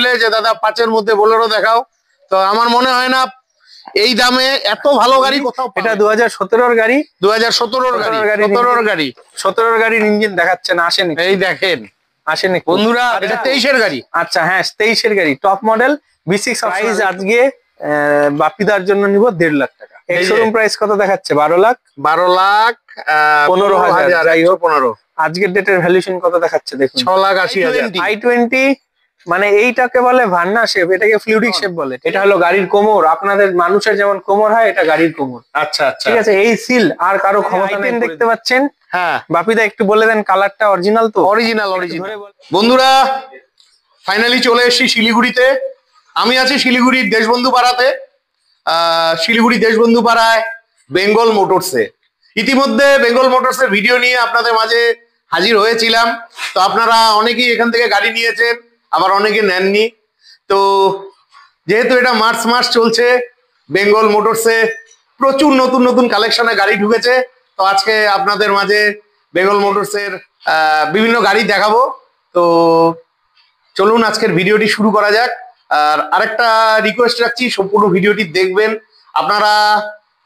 বলেছিলে যে দাদা 5-এর মধ্যে বোলেরো দেখাও, তো আমার মনে হয় না এই দামে এত ভালো গাড়ি কোথাও। এটা 2017-র গাড়ি, 2017-র গাড়ি, 17-র গাড়ির ইঞ্জিন দেখাচ্ছে না, আসেনি। এই দেখেন আসেনি বন্ধুরা, এটা 23-এর গাড়ি। আচ্ছা হ্যাঁ 23-এর গাড়ি, টপ মডেল V6। প্রাইস আজকে বাপিদার জন্য নিব 1.5 লাখ টাকা। শোরুম প্রাইস কত দেখাচ্ছে? 12,15,000। যাই হোক 15। আজকের ডেটের ভ্যালুয়েশন কত দেখাচ্ছে দেখুন, 6,80,000। i20 মানে এইটাকে বলে ভান্না শেপ, এটাকে ফ্লুইডিক শেপ বলে। এটা হলো গাড়ির কোমর, আপনাদের মানুষের যেমন কোমর হয়, এটা গাড়ির কোমর। আচ্ছা আচ্ছা, ঠিক আছে। এই সিল আর কারো ক্ষমতা নেই। দেখতে পাচ্ছেন? হ্যাঁ বাপিদা একটু বলে দেন কালারটা অরিজিনাল তো? অরিজিনাল। বন্ধুরা ফাইনালি চলে এসেছি শিলিগুড়িতে। আমি আছি শিলিগুড়ির দেশবন্ধু পাড়াতে। শিলিগুড়ি দেশবন্ধু পাড়ায় বেঙ্গল মোটরসে। ইতিমধ্যে বেঙ্গল মোটরসের ভিডিও নিয়ে আপনাদের মাঝে হাজির হয়েছিলাম। তো আপনারা অনেকেই এখান থেকে গাড়ি নিয়েছেন, আবার অনেকে নেননি। তো যেহেতু এটা মার্চ মাস চলছে, বেঙ্গল মোটরসে প্রচুর নতুন নতুন কালেকশনে গাড়ি ঢুকেছে। তো আজকে আপনাদের মাঝে বেঙ্গল মোটরসের বিভিন্ন গাড়ি দেখাবো। তো চলুন আজকের ভিডিওটি শুরু করা যাক। আর আরেকটা রিকোয়েস্ট রাখছি, সম্পূর্ণ ভিডিওটি দেখবেন। আপনারা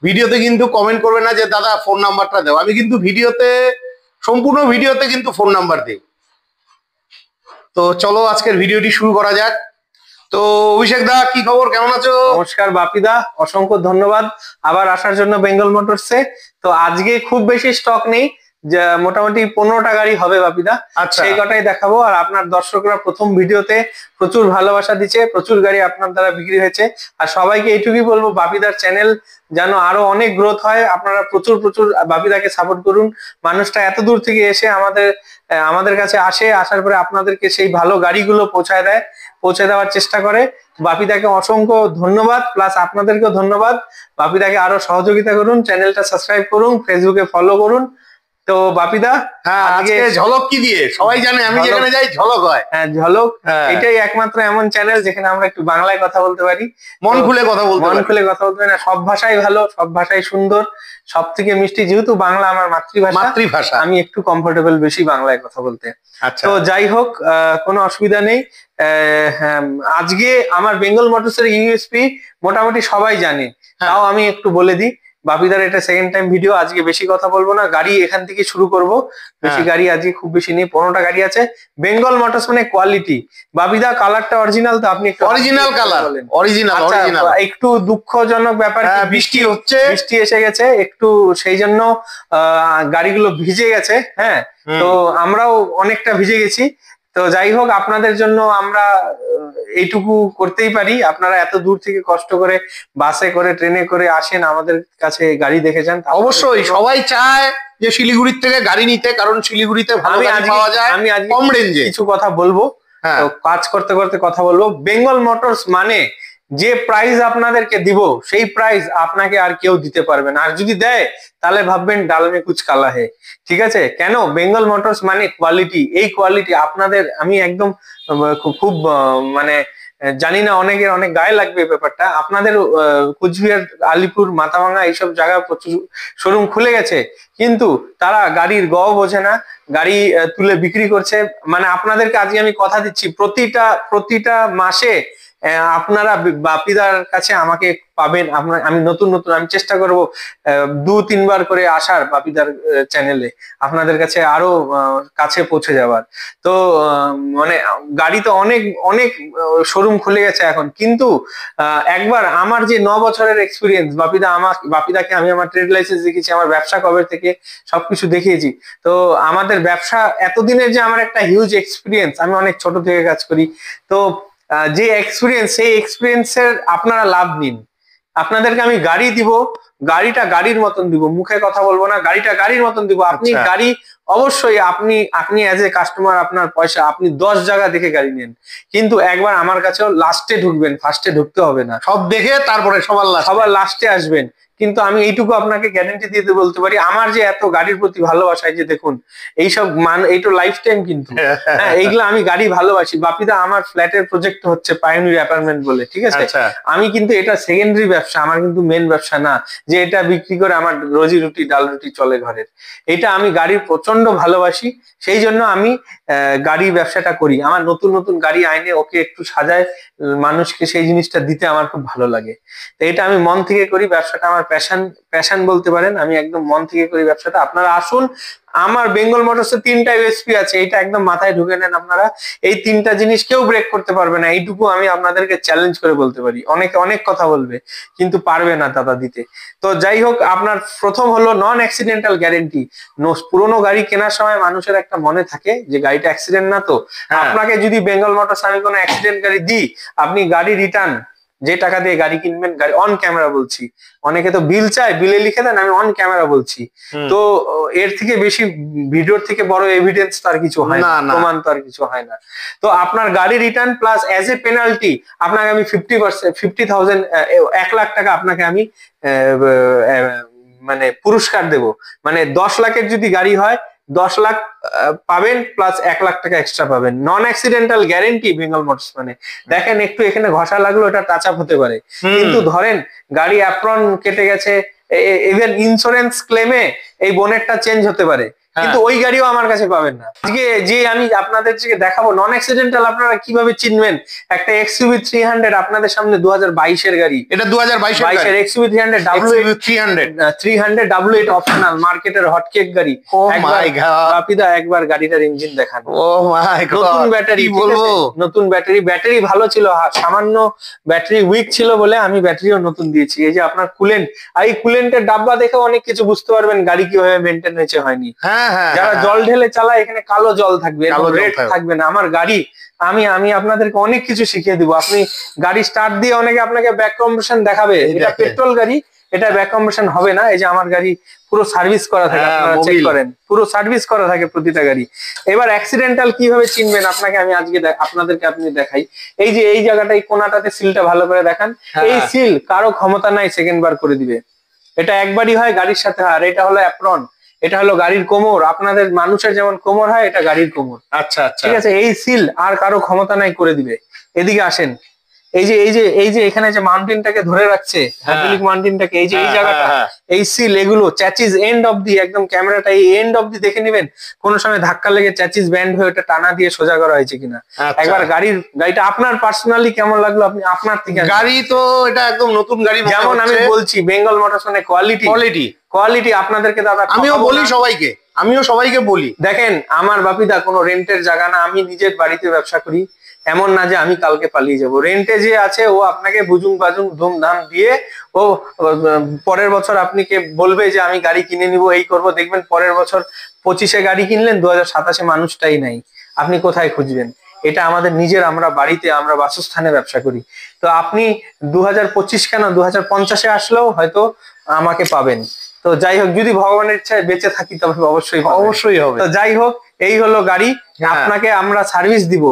ভিডিওতে কিন্তু কমেন্ট করবেন না যে দাদা ফোন নাম্বারটা দাও। আমি কিন্তু সম্পূর্ণ ভিডিওতে কিন্তু ফোন নাম্বার দিই। তো চলো আজকের ভিডিওটি শুরু করা যাক। তো অভিষেক দা, কি খবর, কেমন আছো? নমস্কার বাপিদা, অসংখ্য ধন্যবাদ আবার আসার জন্য বেঙ্গল মোটরসে। তো আজকে খুব বেশি স্টক নেই, মোটামুটি 15টা গাড়ি হবে বাপিদা। সেই কটাই দেখাবো। আর আপনার দর্শকরা প্রথম ভিডিওতে প্রচুর ভালোবাসা দিচ্ছে, প্রচুর গাড়ি আপনার দ্বারা বিক্রি হয়েছে। আর সবাইকে এইটুকুই বলবো, বাপিদার চ্যানেল যেন আরো অনেক গ্রোথ হয়। আপনারা প্রচুর প্রচুর বাপিদাকে সাপোর্ট করুন। মানুষটা এত দূর থেকে এসে আমাদের কাছে আসার পরে আপনাদেরকে সেই ভালো গাড়িগুলো পৌঁছে দেওয়ার চেষ্টা করে। বাপিদাকে অসংখ্য ধন্যবাদ, প্লাস আপনাদেরকেও ধন্যবাদ। বাপিদাকে আরো সহযোগিতা করুন, চ্যানেলটা সাবস্ক্রাইব করুন, ফেসবুকে ফলো করুন। তো বাপিদা, আজকে ঝলক কি দিয়ে সবাই জানে, আমি যেখানে যাই ঝলক হয়। হ্যাঁ ঝলক, এটাই একমাত্র এমন চ্যানেল যেখানে আমরা একটু বাংলায় কথা বলতে পারি, মন খুলে কথা বলতে পারি না। সব ভাষাই ভালো, সব ভাষাই সুন্দর, সব থেকে মিষ্টি। যেহেতু বাংলা আমার মাতৃভাষা, আমি একটু কমফোর্টেবল বেশি বাংলায় কথা বলতে। তো যাই হোক, কোনো অসুবিধা নেই। আজকে আমার বেঙ্গল মোটরসের ইউএসপি মোটামুটি সবাই জানে, তাও আমি একটু বলে দিই। বাপিদার এটা সেকেন্ড টাইম ভিডিও, আজকে বেশি কথা বলবো না, গাড়ি এখান থেকে শুরু করব। বেশি গাড়ি আজকে খুব বেশি নেই, 15টা গাড়ি আছে। বেঙ্গল মোটরস মানে কোয়ালিটি। বাপিদা কালারটা অরিজিনাল তো? আপনি একটু অরিজিনাল কালার, অরিজিনাল। একটু দুঃখজনক ব্যাপার, বৃষ্টি হচ্ছে, বৃষ্টি এসে গেছে একটু, সেই জন্য গাড়িগুলো ভিজে গেছে। হ্যাঁ, তো আমরাও অনেকটা ভিজে গেছি। তো যাই হোক, আপনাদের জন্য আমরা এইটুকু করতেই পারি। আপনারা এত দূর থেকে কষ্ট করে বাসে করে, ট্রেনে করে আসেন, আমাদের কাছে গাড়ি দেখে যান। অবশ্যই সবাই চায় যে শিলিগুড়ির থেকে গাড়ি নিতে, কারণ শিলিগুড়িতে ভালো গাড়ি পাওয়া যায়। আমি আজকে কম রেঞ্জে কিছু কথা বলবো, কাজ করতে করতে কথা বলবো। বেঙ্গল মোটরস মানে যে প্রাইস আপনাদেরকে দিব, সেই প্রাইস আপনাকে আর কেউ দিতে পারবে না। আর যদি দেয় তাহলে ভাববেন ডাল মে কুছ কালা হে। ঠিক আছে? কেন? বেঙ্গল মোটরস মানে কোয়ালিটি। এই কোয়ালিটি আপনাদের, আমি একদম খুব মানে জানি না, অনেকের অনেক গায়ে লাগবে ব্যাপারটা। আপনাদের কুচবিহার, আলিপুর, মাথাভাঙা এইসব জায়গায় প্রচুর শোরুম খুলে গেছে, কিন্তু তারা গাড়ির বোঝে না, গাড়ি তুলে বিক্রি করছে। মানে আপনাদেরকে আজকে আমি কথা দিচ্ছি, প্রতিটা মাসে আপনারা বাপিদার কাছে আমাকে পাবেন। আমি নতুন আমি চেষ্টা করব 2-3 বার করে আসার বাপিদার চ্যানেলে, আপনাদের কাছে আরো কাছে পৌঁছে যাওয়ার। তো মানে গাড়ি তো অনেক অনেক শোরুম খুলে গেছে এখন, কিন্তু একবার আমার যে 9 বছরের এক্সপিরিয়েন্স, বাপিদাকে আমি আমার ট্রেড লাইসেন্স দেখিয়েছি, আমার ব্যবসা কবে থেকে সবকিছু দেখিয়েছি। তো আমাদের ব্যবসা এতদিনের যে আমার একটা হিউজ এক্সপিরিয়েন্স, আমি অনেক ছোট থেকে কাজ করি। তো যে এক্সপিরিয়েন্স, সেই এক্সপিরিয়েন্সের আপনারা লাভ নিন। আপনাদেরকে আমি গাড়ি দিব, গাড়িটা গাড়ির মতন দিব, মুখে কথা বলবো না, গাড়িটা গাড়ির মতন দিব। আপনি গাড়ি অবশ্যই আপনি অ্যাজ এ কাস্টমার, আপনার পয়সা, আপনি 10 জায়গা দেখে গাড়ি নেন, কিন্তু একবার আমার কাছেও লাস্টে ঢুকবেন, ফার্স্টে ঢুকতে হবে না। সব দেখে তারপরে সবার লাস্টে আসবেন। কিন্তু আমি এইটুকু আপনাকে গ্যারান্টি দিয়ে বলতে পারি, আমার যে এত গাড়ির প্রতি ভালোবাসা, যে দেখুন এইসব এইটা লাইফ টাইম কিন্তু। হ্যাঁ, এইগুলো আমি গাড়ি ভালোবাসি। বাপিদা আমার ফ্ল্যাটের প্রজেক্ট হচ্ছে পায়োনির অ্যাপার্টমেন্ট বলে, ঠিক আছে? আমি কিন্তু এটা সেকেন্ডারি ব্যবসা, আমার কিন্তু মেন ব্যবসা না যে এটা বিক্রি করে আমার রোজি রুটি ডাল রুটি চলে ঘরের। এটা আমি গাড়ির প্রচন্ড প্রচন্ড ভালোবাসি, সেই জন্য আমি গাড়ির ব্যবসাটা করি। আমার নতুন নতুন গাড়ি আইনে ওকে একটু সাজায় মানুষকে সেই জিনিসটা দিতে আমার খুব ভালো লাগে। তো এটা আমি মন থেকে করি, ব্যবসাটা আমার প্যাশন বলতে পারেন। আমি একদম মন থেকে করি ব্যবসাটা। আপনারা আসুন, আমার বেঙ্গল মোটরস এর 3টা ইউএসপি আছে, এটা একদম মাথায় ঢুকে নেন আপনারা। এই 3টা জিনিস কেউ ব্রেক করতে পারবে না, এইটুকু আমি আপনাদেরকে চ্যালেঞ্জ করে বলতে পারি। অনেকে অনেক কথা বলবে কিন্তু পারবে না দাদা দিতে। তো যাই হোক, আপনার প্রথম হলো নন অ্যাক্সিডেন্টাল গ্যারেন্টি। পুরোনো গাড়ি কেনার সময় মানুষের একটা মনে থাকে যে গাড়িটা অ্যাক্সিডেন্ট না তো। আপনাকে যদি বেঙ্গল মোটরস আমি কোনো অ্যাক্সিডেন্ট গাড়ি দিই, আপনি গাড়ি রিটার্ন, যে টাকা দিয়ে গাড়ি কিনবেন, গাড়ি অন ক্যামেরা বলছি, অনেকে তো বিল চায়, বিলে লিখে দেন, আমি অন ক্যামেরা বলছি। তো এর থেকে বেশি, ভিডিওর থেকে বড় এভিডেন্স তো আর কিছু হয় না, প্রমাণ তো আর কিছু হয় না। তো আপনার গাড়ি return plus as a penalty আপনাকে আমি 50,000 1,00,000 টাকা আপনাকে আমি মানে পুরস্কার দেব। মানে 10 লাখের যদি গাড়ি হয় 10 লাখ পাবেন, প্লাস 1,00,000 টাকা এক্সট্রা পাবেন। নন অ্যাক্সিডেন্টাল গ্যারেন্টি বেঙ্গল মোটরস মানে। দেখেন একটু এখানে ঘষা লাগলো, এটা টাচ আপ হতে পারে, কিন্তু ধরেন গাড়ি অ্যাপ্রন কেটে গেছে, ইভেন ইন্স্যুরেন্স ক্লেমে এই বোনেটটা চেঞ্জ হতে পারে, কিন্তু ওই গাড়িও আমার কাছে পাবেন না। আজকে যে আমি আপনাদের দেখাবো নন অ্যাক্সিডেন্টাল, আপনারা কিভাবে চিনবেন? একটা XUV 300 আপনাদের সামনে 2022 এর গাড়ি, এটা 2022 এর XUV 300 300 W8 অপশনাল, মার্কেটের হটকেক গাড়ি। বাপিদা একবার গাড়িটার ইঞ্জিন দেখান। ও মাই গড, নতুন ব্যাটারি, বলবো নতুন ব্যাটারি ভালো ছিল, সামান্য ব্যাটারি উইক ছিল বলে আমি ব্যাটারিও নতুন দিয়েছি। এই যে আপনার কুলেন্ট, এই কুলেন্টের ডাব্বা দেখে অনেক কিছু বুঝতে পারবেন গাড়ি কিভাবে মেনটেন হয়েছে হয়নি। যারা জল ঢেলে চালায়, এখানে কালো জল থাকবে, রেড থাকবে না। আমার গাড়ি আমি আপনাদেরকে অনেক কিছু শিখিয়ে দিব। আপনি গাড়ি স্টার্ট দিয়ে অনেকে আপনাকে ব্যাক কম্প্রেশন দেখাবে, এটা পেট্রোল গাড়ি, এটা ব্যাক কম্প্রেশন হবে না। এই যে আমার গাড়ি পুরো সার্ভিস করা থাকে, আপনারা চেক করেন, পুরো সার্ভিস করা থাকে প্রতিটা গাড়ি। এবার অ্যাক্সিডেন্টাল কিভাবে চিনবেন আপনাকে আমি আজকে আপনাদেরকে দেখাই। এই যে এই জায়গাটা, এই কোনাটাতে সিলটা ভালো করে দেখান। এই সিল কারো ক্ষমতা নাই সেকেন্ড বার করে দিবে, এটা একবারই হয় গাড়ির সাথে। আর এটা হলো অ্যাপ্রন, এটা হলো গাড়ির কোমর। আপনাদের মানুষের যেমন কোমর হয়, এটা গাড়ির কোমর। আচ্ছা আচ্ছা, ঠিক আছে। এই সিল আর কারো ক্ষমতা নাই করে দিবে। এদিকে আসেন, এই যে এখানে যে মাউন্টেনটাকে ধরে রাখছে, হাইড্রোলিক মাউন্টেনটাকে, এই যে এই জায়গাটা, এই সিল, এগুলো চ্যাচিস এন্ড অফ দি, একদম ক্যামেরাটা এই এন্ড অফ দি দেখে নেবেন। কোন সময় ধাক্কা লেগে চ্যাচিস ব্যান্ড হয়ে ওটা টানা দিয়ে সোজা করা হয়েছে কিনা। একবার গাড়িটা আপনার পার্সোনালি কেমন লাগলো, আপনি আপনার থেকে। গাড়ি তো এটা একদম নতুন গাড়ি, যেমন আমি বলছি বেঙ্গল মোটরস মানে কোয়ালিটি আপনাদেরকে দাদা, আমিও সবাইকে বলি, দেখেন আমার বাপিদা কোনো রেন্টের জায়গা না, আমি নিজের বাড়িতে ব্যবসা করি। এমন না যে আমি কালকে পালিয়ে যাব। রেন্টে যে আছে ও আপনাকে বুজুং বাজুং ধুমধাম দিয়ে ও পরের বছর আপনি কে বলবে যে আমি গাড়ি কিনে নিব, এই করব, দেখবেন পরের বছর 25-এ গাড়ি কিনলেন, 2027-এ মানুষটাই নাই, আপনি কোথায় খুঁজবেন? এটা আমাদের নিজের, আমরা বাড়িতে, আমরা বাসস্থানে ব্যবসা করি। তো আপনি 2025 কেন 2050-এ আসলেও হয়তো আমাকে পাবেন। তো যাই হোক, যদি ভগবানের ইচ্ছায় বেঁচে থাকি তবে অবশ্যই হবে। তো যাই হোক, এই হলো গাড়ি। আপনাকে আমরা সার্ভিস দিব,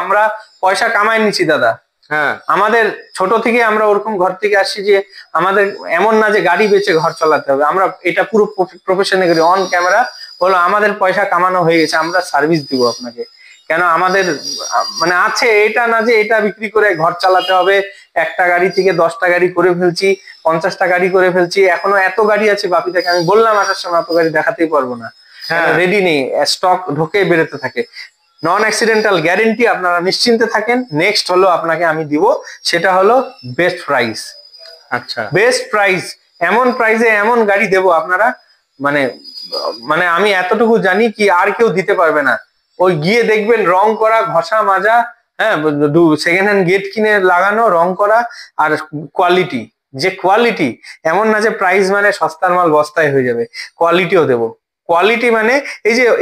আমরা পয়সা কামাই নিচ্ছি দাদা। আমাদের ছোট থেকে আমরা ওরকম ঘর থেকে আসছি যে আমাদের এমন না যে গাড়ি বেচে ঘর চালাতে হবে, আমরা এটা পুরো প্রফেশনে করি। অন ক্যামেরা বলো আমাদের পয়সা কামানো হয়ে গেছে, আমরা সার্ভিস দিব আপনাকে। কেন আমাদের মানে আছে, এটা না যে এটা বিক্রি করে ঘর চালাতে হবে। একটা গাড়ি থেকে 10টা গাড়ি করে ফেলছি, 50টা গাড়ি করে ফেলছি, এখনো এত গাড়ি আছে বাপিটাকে আমি বললাম আসার সময় এত গাড়ি দেখাতেই পারবো না, রেডি নেই, স্টক ঢোকে বেরোতে থাকে। নন অ্যাক্সিডেন্টাল গ্যারেন্টি, আপনারা নিশ্চিন্তে থাকেন। নেক্সট হলো আপনাকে আমি দিব, সেটা হলো বেস্ট প্রাইস। আচ্ছা, বেস্ট প্রাইস, এমন প্রাইসে এমন গাড়ি দেব আপনারা, মানে আমি এতটুকু জানি কি আর কেউ দিতে পারবে না। ওই গিয়ে দেখবেন রং করা, ঘষা মাজা, সেকেন্ড হ্যান্ড গেট কিনে লাগানো, রং করা, আর কোয়ালিটি, যে কোয়ালিটি, এমন না যে প্রাইস মানে সস্তার মাল বস্তায় হয়ে যাবে, কোয়ালিটিও দেবো। কোয়ালিটি মানে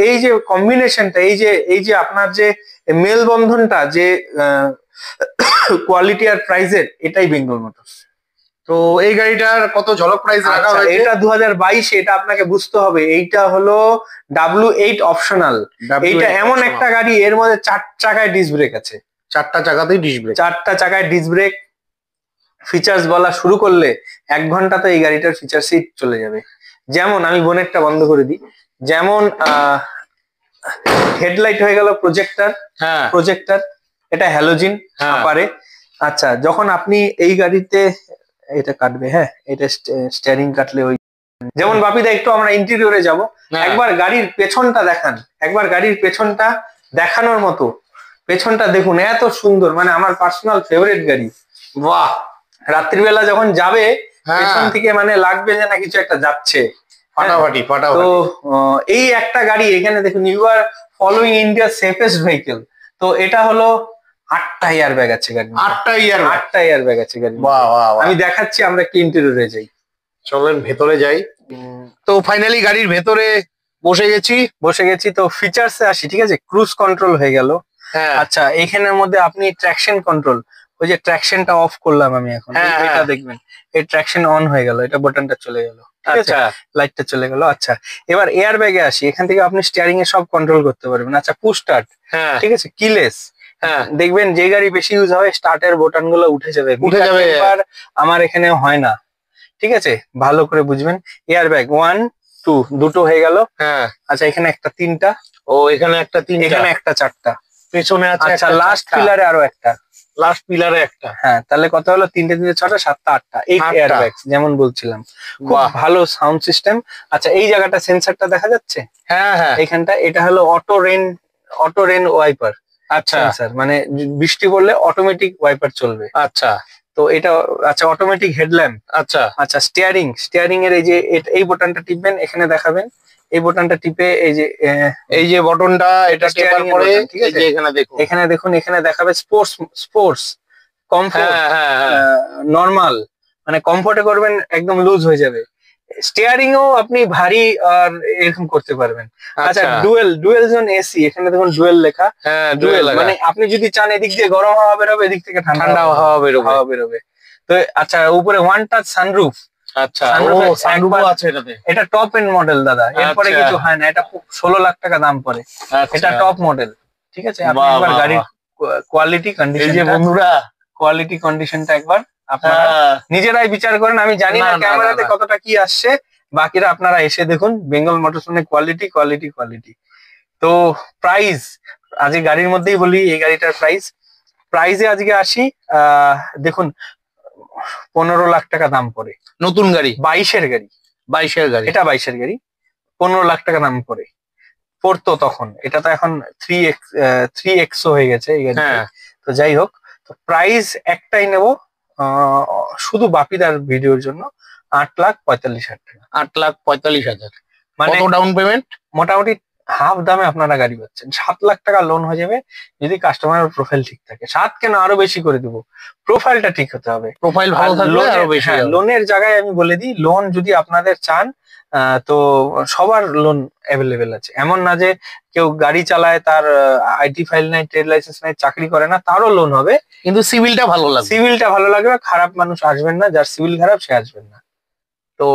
এই যে কম্বিনেশনটা, এই যে আপনার যে মেলবন্ধনটা, যে কোয়ালিটি আর প্রাইসের, এটাই বেঙ্গল মোটরস। তো এই গাড়িটার কত ঝলক প্রাইস রাখা হয়েছে? এটা 2022, এটা আপনাকে বুঝতে হবে। এইটা হলো W8 অপশনাল। এইটা এমন একটা গাড়ি, এর মধ্যে 4 চাকায় ডিস্ক ব্রেক আছে, 4টা চাকাতেই ডিস্ক ব্রেক, 4টা চাকায় ডিস্ক ব্রেক। ফিচার্স বলা শুরু করলে 1 ঘন্টা তো এই গাড়িটার ফিচার্সই চলে যাবে। যেমন আমি বোনেটটা বন্ধ করে দিই, যেমন হেডলাইট হয়ে গেল প্রজেক্টর, এটা হ্যালোজিন পারে। আচ্ছা, যখন আপনি এই গাড়িতে, এটা কাটবে, এটা স্টিয়ারিং কাটলে ওই যেমন বাপিদা একটু আমরা ইন্টেরিয়রে যাব, একবার গাড়ির পেছনটা দেখান, একবার গাড়ির পেছনটা দেখানোর মতো। পেছনটা দেখুন এত সুন্দর, মানে আমার পার্সোনাল ফেভারিট গাড়ি। বাহ, রাত্রিবেলা যখন যাবে পেছন থেকে মানে লাগবে যে না কিছু একটা যাচ্ছে, ফাটাফাটি ফাটাফাটি। তো এই একটা গাড়ি এখানে দেখুন, you are following India safest vehicle. তো এটা হলো 8টা এয়ার ব্যাগ আছে গাড়ি, 8টা এয়ার ব্যাগ আছে গাড়ি। বাহ বাহ, আমি দেখাচ্ছি, আমরা একটু ইন্টেরিয়রে যাই, চলেন ভেতরে যাই। তো ফাইনালি গাড়ির ভেতরে বসে গেছি। তো ফিচার্সে আসি, ঠিক আছে। ক্রুজ কন্ট্রোল হয়ে গেল। আচ্ছা, এখানের মধ্যে আপনি ট্র্যাকশন কন্ট্রোল, ওই যে ট্র্যাকশনটা অফ করলাম আমি এখন, এটা দেখবেন এই ট্র্যাকশন অন হয়ে গেল, এটা বাটনটা চলে গেল, আচ্ছা, লাইটটা চলে গেল। আচ্ছা, এবার এয়ার ব্যাগে আসি, এখান থেকে আপনি স্টিয়ারিং এ সব কন্ট্রোল করতে পারবেন। আচ্ছা, পুশ স্টার্ট, ঠিক আছে, কিলেস। দেখবেন যে গাড়ি বেশি ইউজ হয় স্টার্টের বোতাম গুলো উঠে যাবে, এবার আমার এখানে হয় না, ঠিক আছে, ভালো করে বুঝবেন। এয়ার ব্যাগ 1 2 দুটো হয়ে গেল। আচ্ছা, এখানে একটা 3টা, ও এখানে একটা 3টা, এখানে একটা 4টা, পেছনে আছে। আচ্ছা, লাস্ট পিলারে আরো একটা, হ্যাঁ, তাহলে কত হলো? 3টে 3টে 6টা 7টা 8টা, 8 এয়ার ব্যাগস যেমন বলছিলাম। খুব ভালো সাউন্ড সিস্টেম। আচ্ছা, এই জায়গাটা সেন্সরটা দেখা যাচ্ছে, এখানটা, এটা হলো অটো রেন ওয়াইপার। আচ্ছা স্যার, মানে বৃষ্টি পড়লে অটোমেটিক ওয়াইপার চলবে। আচ্ছা, তো এটা, আচ্ছা, অটোমেটিক হেডল্যাম্প। আচ্ছা আচ্ছা, স্টিয়ারিং এর এই যে এই বোতামটা টিপবেন, এখানে দেখাবেন, এই বোতামটা টিপে এই যে বটনটা, এটা টেপার পরে ঠিক আছে, এখানে দেখুন, এখানে দেখাবে স্পোর্টস, কমফোর্ট, নরমাল, মানে কমফোর্টে করবেন একদম লুজ হয়ে যাবে। স্টিয়ারিং ও আপনি ভারী আর এরকম করতে পারবেন। আচ্ছা, ডুয়েল জোন এসি, এখানে দেখুন ডুয়েল লেখা, ডুয়েল মানে আপনি যদি চান এদিক দিয়ে গরম হাওয়া বেরোবে, এদিক থেকে ঠান্ডা হাওয়া বেরোবে। তো আচ্ছা, উপরে ওয়ান টাচ সানরুফ। আচ্ছা, সানরুফ আছে এটাতে। এটা টপ এন্ড মডেল দাদা, এরপরে কিছু হয় না, এটা 16 লাখ টাকা দাম পড়ে, এটা টপ মডেল, ঠিক আছে। আপনি একবার গাড়ির কোয়ালিটি কন্ডিশন, এই যে বন্ধুরা, কোয়ালিটি কন্ডিশনটা একবার আপনারা নিজেরাই বিচার করেন। আমি জানি না ক্যামেরাতে কতটা কি আসছে, বাকিরা আপনারা এসে দেখুন। বেঙ্গল মোটরস মানে কোয়ালিটি। তো প্রাইস আজকে গাড়ির মধ্যেই বলি, এই গাড়িটার প্রাইসে আজকে আসি। দেখুন, 15 লাখ টাকা দাম পড়ে, নতুন গাড়ি, 22-এর গাড়ি, এটা 22-এর গাড়ি, 15 লাখ টাকা দাম পড়তো তখন। এটা তো এখন 3x হয়ে গেছে এই গাড়ি। তো যাই হোক, তো প্রাইস একটাই নেব শুধু বাপিদার ভিডিওর জন্য, 8,45,000 টাকা। 8,45,000, মানে ডাউন পেমেন্ট মোটামুটি হাফ দামে আপনারা গাড়ি পাচ্ছেন। 7 লাখ টাকা লোন হয়ে যাবে যদি কাস্টমারের প্রোফাইল ঠিক থাকে। 7 কেন, আরো বেশি করে দিব, প্রোফাইলটা ঠিক হতে হবে। প্রোফাইল ভালো থাকলে আরো বেশি। লোনের জায়গায় আমি বলে দিই, লোন যদি আপনাদের চান তো সবার লোন অ্যাভেলেবেল আছে। এমন না যে কেউ গাড়ি চালায়, তার আইটি ফাইল নাই, ট্রেড লাইসেন্স নাই, চাকরি করে না, তারও লোন হবে, কিন্তু সিভিলটা ভালো লাগবে। খারাপ মানুষ আসবেন না, যার সিভিল খারাপ সে আসবেন না। তো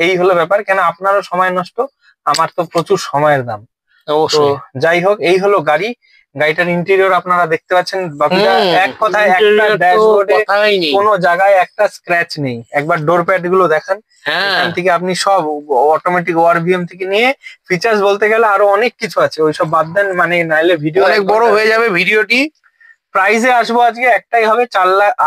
এই হলো ব্যাপার। কেন, আপনারও সময় নষ্ট, আমার তো প্রচুর সময়ের দাম। তো যাই হোক, এই হলো গাড়িটার ইন্টেরিয়র আপনারা দেখতে পাচ্ছেন। বাকিটা এক কথায়, একটা ড্যাশবোর্ডে কোনো জায়গায় একটা স্ক্র্যাচ নেই। একবার ডোর প্যাড গুলো দেখান, এখান থেকে আপনি সব অটোমেটিক ওআরভিএম থেকে নিয়ে ফিচার্স বলতে গেলে আরো অনেক কিছু আছে, ওইসব বাদ দেন, মানে নাইলে ভিডিও অনেক বড় হয়ে যাবে ভিডিওটি। প্রাইসে আসবো আজকে, একটাই হবে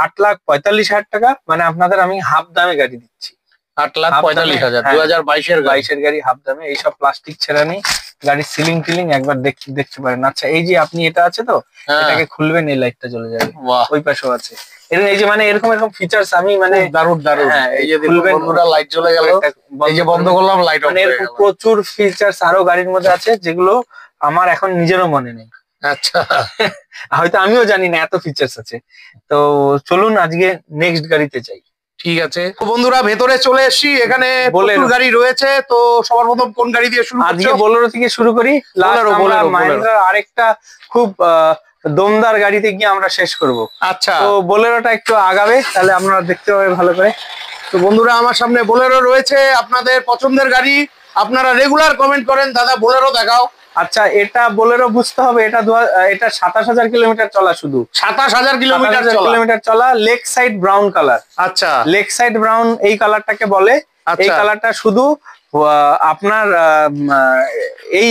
8,45,000 টাকা। মানে আপনাদের আমি হাফ দামে গাড়ি দিচ্ছি, 8,45,000, 2022-এর গাড়ি হাফ দামে। এইসব প্লাস্টিক ছেড়া নেই, গাড়ির সিলিং একবার দেখতে পারেন। আচ্ছা, এই যে আপনি এটা আছে তো, এটাকে খুলবেন, এই লাইটটা জ্বলে যাবে, ওই পাশেও আছে। এই যে মানে এরকম ফিচার্স আমি মানে দারুণ। এই যে বন্ধুরা, লাইট জ্বলে গেল, এই যে বন্ধ করলাম, লাইট অফ হয়ে গেল। প্রচুর ফিচার্স আরো গাড়ির মধ্যে আছে, যেগুলো আমার এখন নিজেরও মনে নেই। আচ্ছা, হয়তো আমিও জানি না এত ফিচার্স আছে। তো চলুন আজকে নেক্সট গাড়িতে যাই। ঠিক আছে, তো বন্ধুরা ভেতরে চলে এসেছি। এখানে প্রচুর গাড়ি রয়েছে। তো সবার প্রথম কোন গাড়ি দিয়ে শুরু করছো? আজকে বোলেরো থেকে শুরু করি। মাহিন্দ্রার আরেকটা খুব দমদার গাড়িতে গিয়ে আমরা শেষ করব। আচ্ছা, তো বোলেরোটা একটু আগাবে, তাহলে আপনারা দেখতে পাবেন ভালো করে। তো বন্ধুরা, আমার সামনে বোলেরো রয়েছে, আপনাদের পছন্দের গাড়ি। আপনারা রেগুলার কমেন্ট করেন, দাদা বোলেরো দেখাও। আচ্ছা, এটা বোলেরো বুঝতে হবে, এটা 27,000 কিলোমিটার চলা, শুধু 27,000 কিলোমিটার চলা, লেক সাইড ব্রাউন কালার। আচ্ছা, লেক সাইড ব্রাউন এই কালারটাকে বলে। এই কালারটা শুধু আপনার এই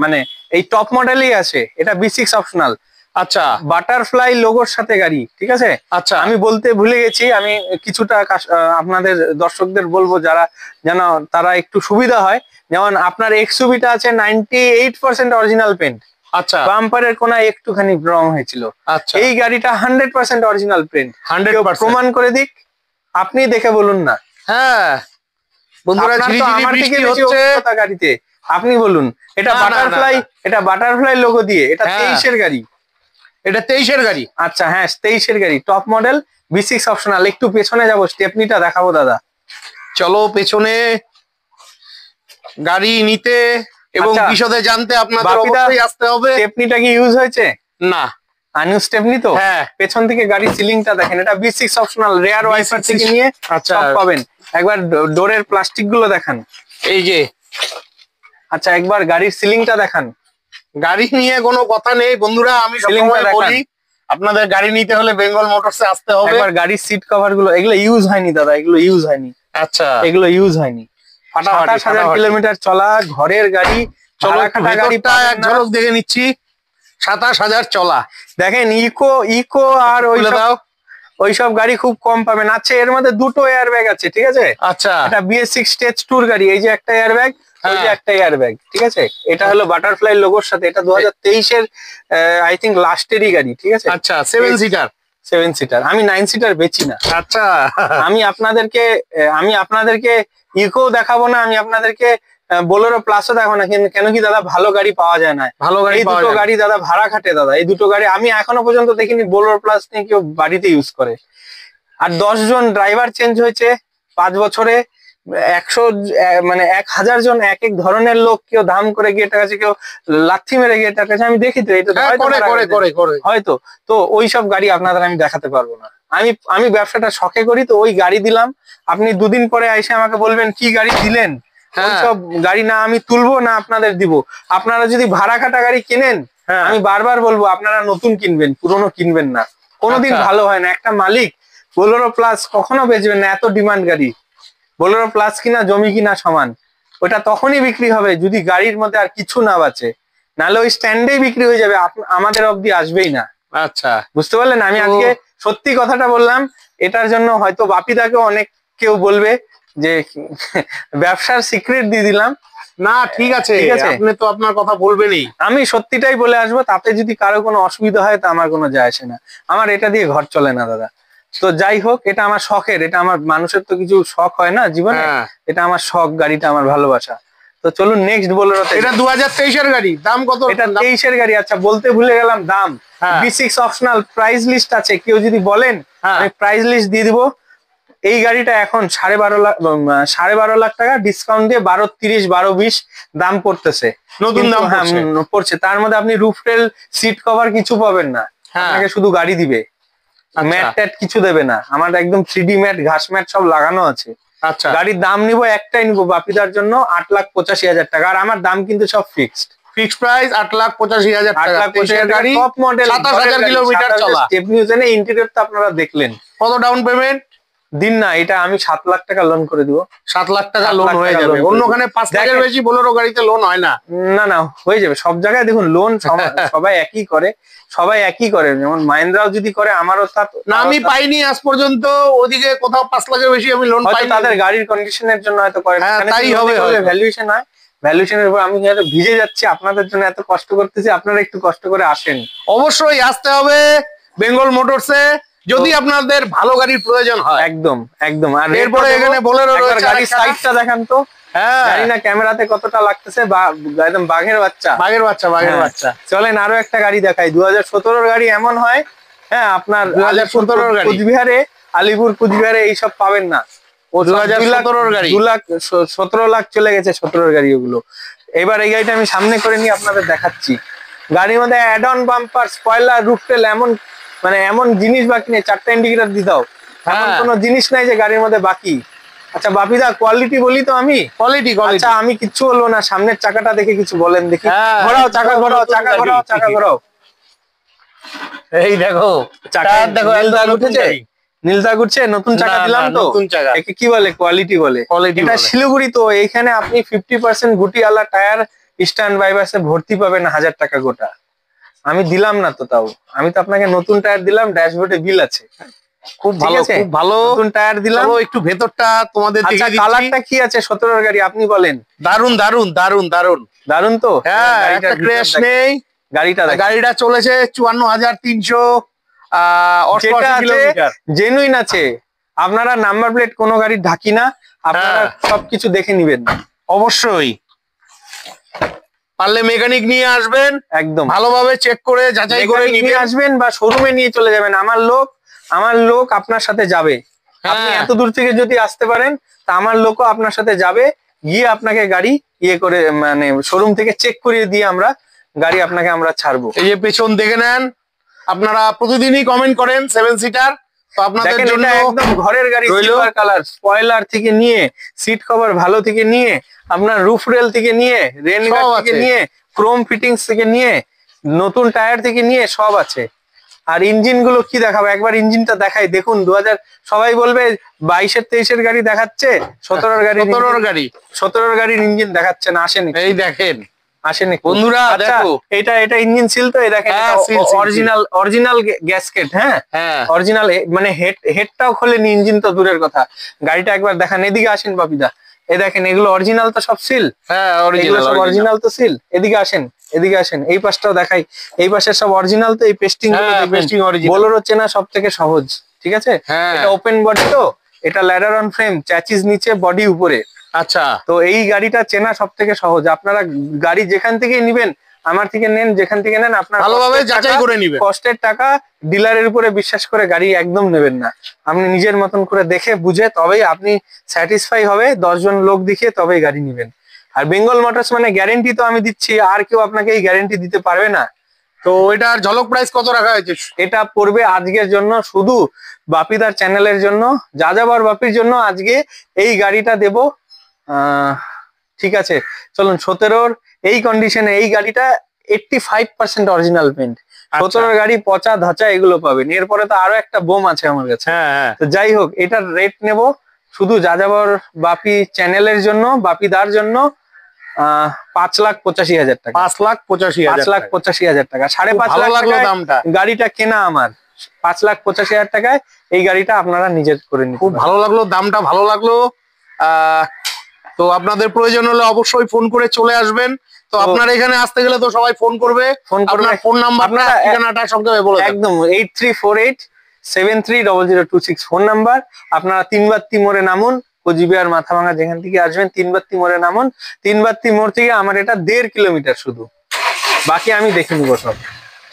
মানে এই টপ মডেলেই আছে, এটা B6 অপশনাল। আচ্ছা বাটারফ্লাই লোগোর সাথে গাড়ি, ঠিক আছে। আচ্ছা আমি বলতে ভুলে গেছি, আমি কিছুটা আপনাদের দর্শকদের বলবো যারা যেন তারা একটু সুবিধা হয়। যেমন আপনার এক্সইউভিটা আছে 98% অরিজিনাল পেন্ট, আচ্ছা বাম্পারের কোনা একটুখানি রং হয়েছিল। আচ্ছা এই গাড়িটা 100% অরিজিনাল পেন্ট, 100% প্রমাণ করে দিক, আপনি দেখে বলুন না। হ্যাঁ বন্ধুরা, আপনার তো ঝিরিঝিরি আমার থেকে বৃষ্টি বেশি হচ্ছে। অভিজ্ঞতা গাড়িতে, আপনি বলুন। এটা না, না, বাটারফ্লাই, না, না। এটা বাটারফ্লাই লোগো দিয়ে, এটা হ্যাঁ। 23-এর গাড়ি। এটা 23-এর গাড়ি। আচ্ছা হ্যাঁ, 23-এর গাড়ি, টপ মডেল, V6 অপশনাল। একটু পেছনে যাবো, স্টেপনিটা দেখাবো দাদা। চলো পেছনে। গাড়ি নিতে এবং আচ্ছা, বিশদে জানতে আপনাদের বাপিদা, অবশ্যই আসতে হবে। স্টেপনিটা কি ইউজ হয়েছে? না, আনইউজ স্টেপনি তো। হ্যাঁ। পেছন থেকে গাড়ির সিলিংটা দেখেন, এটা V6 অপশনাল, রেয়ার ওয়াইপার থেকে নিয়ে আচ্ছা। সব পাবেন। একবার ডোরের প্লাস্টিক গুলো দেখান। এই যে আচ্ছা, একবার গাড়ির সিলিংটা দেখান। গাড়ি নিয়ে কোনো কথা নেই বন্ধুরা, আমি সবসময় সিলিংটা বলি আপনাদের গাড়ি নিতে হলে বেঙ্গল মোটরসে আসতে হবে। একবার গাড়ির সিট কভার গুলো, এগুলো ইউজ হয়নি দাদা, এগুলো ইউজ হয়নি। আচ্ছা, এগুলো ইউজ হয়নি। ফাটাফাটি, 27,000 ফাটাফাটি। কিলোমিটার চলা ঘরের গাড়ি, চলো ভাড়া একটু খাটা গাড়ি ভেতরটা পাবেন এক না। ঝলক দেখে নিচ্ছি। 27,000 চলা। দেখেন ইকো আর খুলে দাও। ওইসব গাড়ি খুব কম পাবেন। আচ্ছা, এর মধ্যে দুটো এয়ার ব্যাগ আছে, ঠিক আছে। আচ্ছা এটা BS6 স্টেজ ট্যুর গাড়ি, এই যে একটা এয়ার ব্যাগ, ওই যে হ্যাঁ। একটা এয়ার ব্যাগ, ঠিক আছে। এটা হলো বাটারফ্লাই লোগোর সাথে, এটা 2023-এর আই থিঙ্ক লাস্টেরই গাড়ি, ঠিক আছে। আচ্ছা 7 সিটার। 7 সিটার, আমি 9 সিটার বেচি না। আচ্ছা আমি আপনাদেরকে ইকো দেখাবো না, আমি আপনাদেরকে বোলেরো প্লাসও দেখাবো না। কেন কি দাদা, ভালো গাড়ি পাওয়া যায় না। ভালো গাড়ি এই পাওয়া দুটো যায় না। গাড়ি দাদা ভাড়া খাটে দাদা, এই দুটো গাড়ি আমি এখনো পর্যন্ত দেখিনি বোলেরো প্লাস নিয়ে কেউ বাড়িতে ইউজ করে। আর 10 জন ড্রাইভার চেঞ্জ হয়েছে 5 বছরে। 100 মানে 1000 জন এক এক ধরনের লোক, কেউ দাম করে গিয়ে টাকা, কেউ লাথি মেরে গিয়ে টাকা, আমি দেখি তো। এটা হ্যাঁ, হয়তো করে ভাড়া করে গাড়ি। করে করে হয়তো তো ওইসব গাড়ি আপনাদের আমি দেখাতে পারবো না। আমি ব্যবসাটা শখে করি তো, ওই গাড়ি দিলাম, আপনি দুদিন পরে এসে আমাকে বলবেন কি গাড়ি দিলেন। হ্যাঁ। ওইসব গাড়ি না আমি তুলবো না আপনাদের দিব। আপনারা যদি ভাড়া খাটা গাড়ি কেনেন, হ্যাঁ। আমি বারবার বলবো আপনারা নতুন কিনবেন, পুরনো কিনবেন না। কোনোদিন আচ্ছা। ভালো হয় না। একটা মালিক বোলেরো প্লাস কখনো বেচবেন না, এত ডিমান্ড গাড়ি। বোলেরো প্লাস কিনা জমি কিনা সমান। ওটা তখনই বিক্রি হবে যদি গাড়ির মধ্যে আর কিছু না বাঁচে, নাহলে ওই স্ট্যান্ডেই বিক্রি হয়ে যাবে, আমাদের অবধি আসবেই না। আচ্ছা বুঝতে পারলেন? আমি তো- আজকে সত্যি কথাটা বললাম। এটার জন্য হয়তো বাপিদাকে অনেক কেউ বলবে যে ব্যবসার সিক্রেট দিয়ে দিলাম। না, ঠিক আছে, ঠিক আছে। আপনি তো আপনার কথা বলবেনই। আমি সত্যিটাই বলে আসবো, তাতে যদি কারো কোনো অসুবিধা হয় তা আমার কোনো যায় আসে না। আমার এটা দিয়ে ঘর চলে না দাদা। তো যাই হোক, এটা আমার শখের, এটা আমার, মানুষের তো কিছু শখ হয় না জীবনে, হ্যাঁ। এটা আমার শখ, গাড়িটা আমার ভালোবাসা। তো চলুন নেক্সট বোলেরোতে। এটা 2023-এর গাড়ি, দাম কত? এটা 23-এর গাড়ি। আচ্ছা, বলতে ভুলে গেলাম দাম। হ্যাঁ। V6 অপশনাল, প্রাইস লিস্ট আছে, কেউ যদি বলেন হ্যাঁ। আমি প্রাইস লিস্ট দিয়ে দিব। এই গাড়িটা এখন 12.5 লাখ টাকা, ডিসকাউন্ট দিয়ে 12.30, 12.20 দাম পড়তেছে। নতুন কিন্তু দাম হ্যাঁ, পড়ছে। পড়ছে। তার মধ্যে আপনি রুফটেল, সিট কভার কিছু পাবেন না, হ্যাঁ। আপনাকে শুধু গাড়ি দিবে। আচ্ছা। ম্যাট ট্যাট কিছু দেবে না। আমার একদম 3D ম্যাট, ঘাস ম্যাট সব লাগানো আছে। আচ্ছা, গাড়ির দাম নিবো, একটাই নিবো বাপিদার জন্য, 8,85,000 টাকা। আর আমার দাম কিন্তু সব ফিক্সড। ফিক্সড প্রাইস 8,85,000 টাকা। 8,85,000 টাকা, গাড়ি, টপ মডেল, 27,000 কিলোমিটার চলা। ইন্টেরিয়র তো আপনারা দেখলেন। কত ডাউন পেমেন্ট? দিন না, এটা আমি 7 লাখ টাকা লোন করে দিব। 7 লাখ টাকা 7 লোন লাখ হয়ে টাকা যাবে। loan অন্যখানে 5 লাখের দেখেন। বেশি বোলেরো গাড়িতে লোন হয় না। না না, হয়ে যাবে সব জায়গায়। দেখুন লোন সবাই একই করে, সবাই একই করে। যেমন মাহিন্দ্রাও যদি করে, আমারও না, আমি পাইনি আজ পর্যন্ত ওদিকে কোথাও 5 লাখের বেশি আমি লোন হয়তো পাইনি। তাদের গাড়ির কন্ডিশনের জন্য হয়তো করে। হ্যাঁ, তাই হবে হয়তো। ভ্যালুয়েশন হয়, ভ্যালুয়েশনের উপর আমি হয়তো ভিজে যাচ্ছি, আপনাদের জন্য এত কষ্ট করতেছি, আপনারা একটু কষ্ট করে আসেন। অবশ্যই আসতে হবে বেঙ্গল মোটরসে যদি আপনাদের ভালো গাড়ির প্রয়োজন হয়। একদম একদম। আর এরপরে এখানে বোলেরো রয়েছে, গাড়ির আরেকটা। সাইডটা দেখান তো। হ্যাঁ, জানি না ক্যামেরাতে কতটা লাগতেছে, একদম বাঘের বাচ্চা। বাঘের বাচ্চা, বাঘের হ্যাঁ। বাচ্চা। চলেন আরো একটা গাড়ি দেখাই। 2017-র গাড়ি এমন হয়, হ্যাঁ, আপনার 2017-র গাড়ি। আলিপুর কুচবিহারে এইসব পাবেন না। ও 2017-র গাড়ি। 17 লাখ চলে গেছে 17-র গাড়ি ওগুলো। এবার এই গাড়িটা আমি সামনে করে নিয়ে আপনাদের দেখাচ্ছি। গাড়ির মধ্যে অ্যাড অন বাম্পার, স্পয়লার, রুফটেল, এমন জিনিস বাকি নেই। 4টা ইন্ডিকেটর দিয়ে দাও, এমন হ্যাঁ। কোনো জিনিস নাই যে গাড়ির মধ্যে বাকি। আচ্ছা বাপিদা, কোয়ালিটি বলি তো আমি। Quality, quality. আচ্ছা, আমি কিচ্ছু বলবো না, সামনের চাকাটা দেখে কিছু বলেন দেখি। হ্যাঁ, ঘোরাও, চাকা ঘোরাও, চাকা গাড়ি। ঘোরাও, চাকা ঘোরাও। এই দেখো, চাকায় দেখো, নীল দাগ একদম নতুন উঠেছে, গাড়ি। নীল দাগ উঠছে। নতুন চাকা না, দিলাম না, তো। নতুন চাকা। একে কি বলে? কোয়ালিটি বলে। Quality এটা বলে। শিলিগুড়ি তো, এইখানে আপনি 50% গুটিওয়ালা টায়ার স্ট্যান্ড বাই বাসে ভর্তি পাবেন 1000 টাকা গোটা। আমি দিলাম না তো, তাও আমি তো আপনাকে নতুন টায়ার দিলাম, ড্যাশবোর্ডে বিল আছে। খুব ভালো, খুব ভালো। নতুন টায়ার দিলাম। চলো একটু ভেতরটা তোমাদের দেখিয়ে দিচ্ছি। কালারটা কি আছে 17 গাড়ি আপনি বলেন? দারুন দারুন দারুন দারুন দারুন তো। হ্যাঁ, একটা ক্র্যাশ নেই। গাড়িটা চলেছে 54,388 কিলোমিটার। জেনুইন আছে। আপনারা নাম্বার প্লেট কোনো গাড়ি ঢাকি না, আপনারা সবকিছু দেখে নিবেন। অবশ্যই পারলে মেকানিক নিয়ে আসবেন, একদম ভালোভাবে চেক করে যাচাই করে নিয়ে আসবেন, বা শোরুমে নিয়ে চলে যাবেন। আমার লোক আপনার সাথে যাবে। আপনি এত দূর থেকে যদি আসতে পারেন, তা আমার লোকও আপনার সাথে যাবে, গিয়ে আপনাকে গাড়ি করে মানে শোরুম থেকে চেক করিয়ে দিয়ে আমরা গাড়ি আপনাকে আমরা ছাড়বো। এই যে পেছন দেখে নেন, আপনারা প্রতিদিনই কমেন্ট করেন 7 সিটার, তো আপনাদের জন্য একদম ঘরের গাড়ি। সিলভার কালার, স্পয়লার থেকে নিয়ে সিট কভার ভালো থেকে নিয়ে, আপনার রুফ রেল থেকে নিয়ে, রেন গার্ড থেকে নিয়ে, ক্রোম ফিটিংস থেকে নিয়ে, নতুন টায়ার থেকে নিয়ে সব আছে। আর ইঞ্জিন গুলো কি দেখাবো, একবার ইঞ্জিনটা দেখাই দেখুন। 2000 সবাই বলবে 22-এর 23-এর গাড়ি দেখাচ্ছে, 17-এর গাড়ির ইঞ্জিন দেখাচ্ছে না। আসেনি, এই দেখেন আসেনি বন্ধুরা, দেখো এটা ইঞ্জিন সিল তো। এই দেখেন অরিজিনাল গ্যাসকেট। হ্যাঁ, অরিজিনাল, মানে হেডটাও খোলেনি, ইঞ্জিন তো দূরের কথা। গাড়িটা একবার দেখান, এদিকে আসেন বাপিদা। এই দেখেন, এগুলো অরিজিনাল তো সব সিল। হ্যাঁ, অরিজিনাল তো সিল। এদিকে আসেন, এই পাশটাও দেখাই। এই পাশের সব অরিজিনাল তো। এই পেস্টিং বোলেরো চেনা সব থেকে সহজ, ঠিক আছে? এটা ওপেন বডি তো, এটা ল্যাডার অন ফ্রেম, চ্যাচিস নিচে, বডি উপরে। আচ্ছা, তো এই গাড়িটা চেনা সব থেকে সহজ। আপনারা গাড়ি যেখান থেকে নিবেন, আমার থেকে নেন, যেখান থেকে নেন, আপনার ভালোভাবে যাচাই করে নিবেন। কষ্টের টাকা ডিলারের উপরে বিশ্বাস করে গাড়ি একদম নেবেন না। আপনি নিজের মতন করে দেখে বুঝে তবেই আপনি স্যাটিসফাই হবে, 10 জন লোক দেখিয়ে তবেই গাড়ি নিবেন। আর বেঙ্গল মোটরস মানে গ্যারেন্টি তো আমি দিচ্ছি, আর কেউ আপনাকে এই গ্যারেন্টি দিতে পারবে না। তো এটার ঝলক প্রাইস কত রাখা হয়েছে? এটা পড়বে আজকের জন্য, শুধু বাপিদার চ্যানেলের জন্য, যাযাবর বাপির জন্য আজকে এই গাড়িটা দেব। ঠিক আছে, চলুন। 17-র এই কন্ডিশনে এই গাড়িটা 85% অরিজিনাল পেন্ট। 17-র গাড়ি পচা ধাচা এগুলো পাবেন। এরপরে তো আরো একটা বোম আছে আমার কাছে। তো যাই হোক, এটার রেট নেব শুধু যাযাবর বাপি চ্যানেলের জন্য, বাপিদার জন্য 5,85,000 টাকা। 5,85,000 টাকা। 5.5 লাখ দামটা গাড়িটা কেনা আমার। 5,85,000 টাকায় এই গাড়িটা আপনারা নিজের করে নিন। খুব ভালো লাগলো, দামটা ভালো লাগলো। তো আপনাদের প্রয়োজন হলে অবশ্যই ফোন করে চলে আসবেন। তো আপনার এখানে আসতে গেলে তো সবাই ফোন করবে। আপনার ফোন নাম্বারটা, ঠিকানাটা সংক্ষেপে বলে দেন। একদম 8348730026 ফোন নাম্বার। আপনারা 3 বাত্তি মোড়ে নামুন, কোচবিহার মাথাভাঙা যেখান থেকে আসবেন 3 বাত্তি মোড়ে নামুন। 3 বাত্তি মোড় থেকে আমার এটা 1.5 কিলোমিটার শুধু, বাকি আমি দেখে নিবো সব।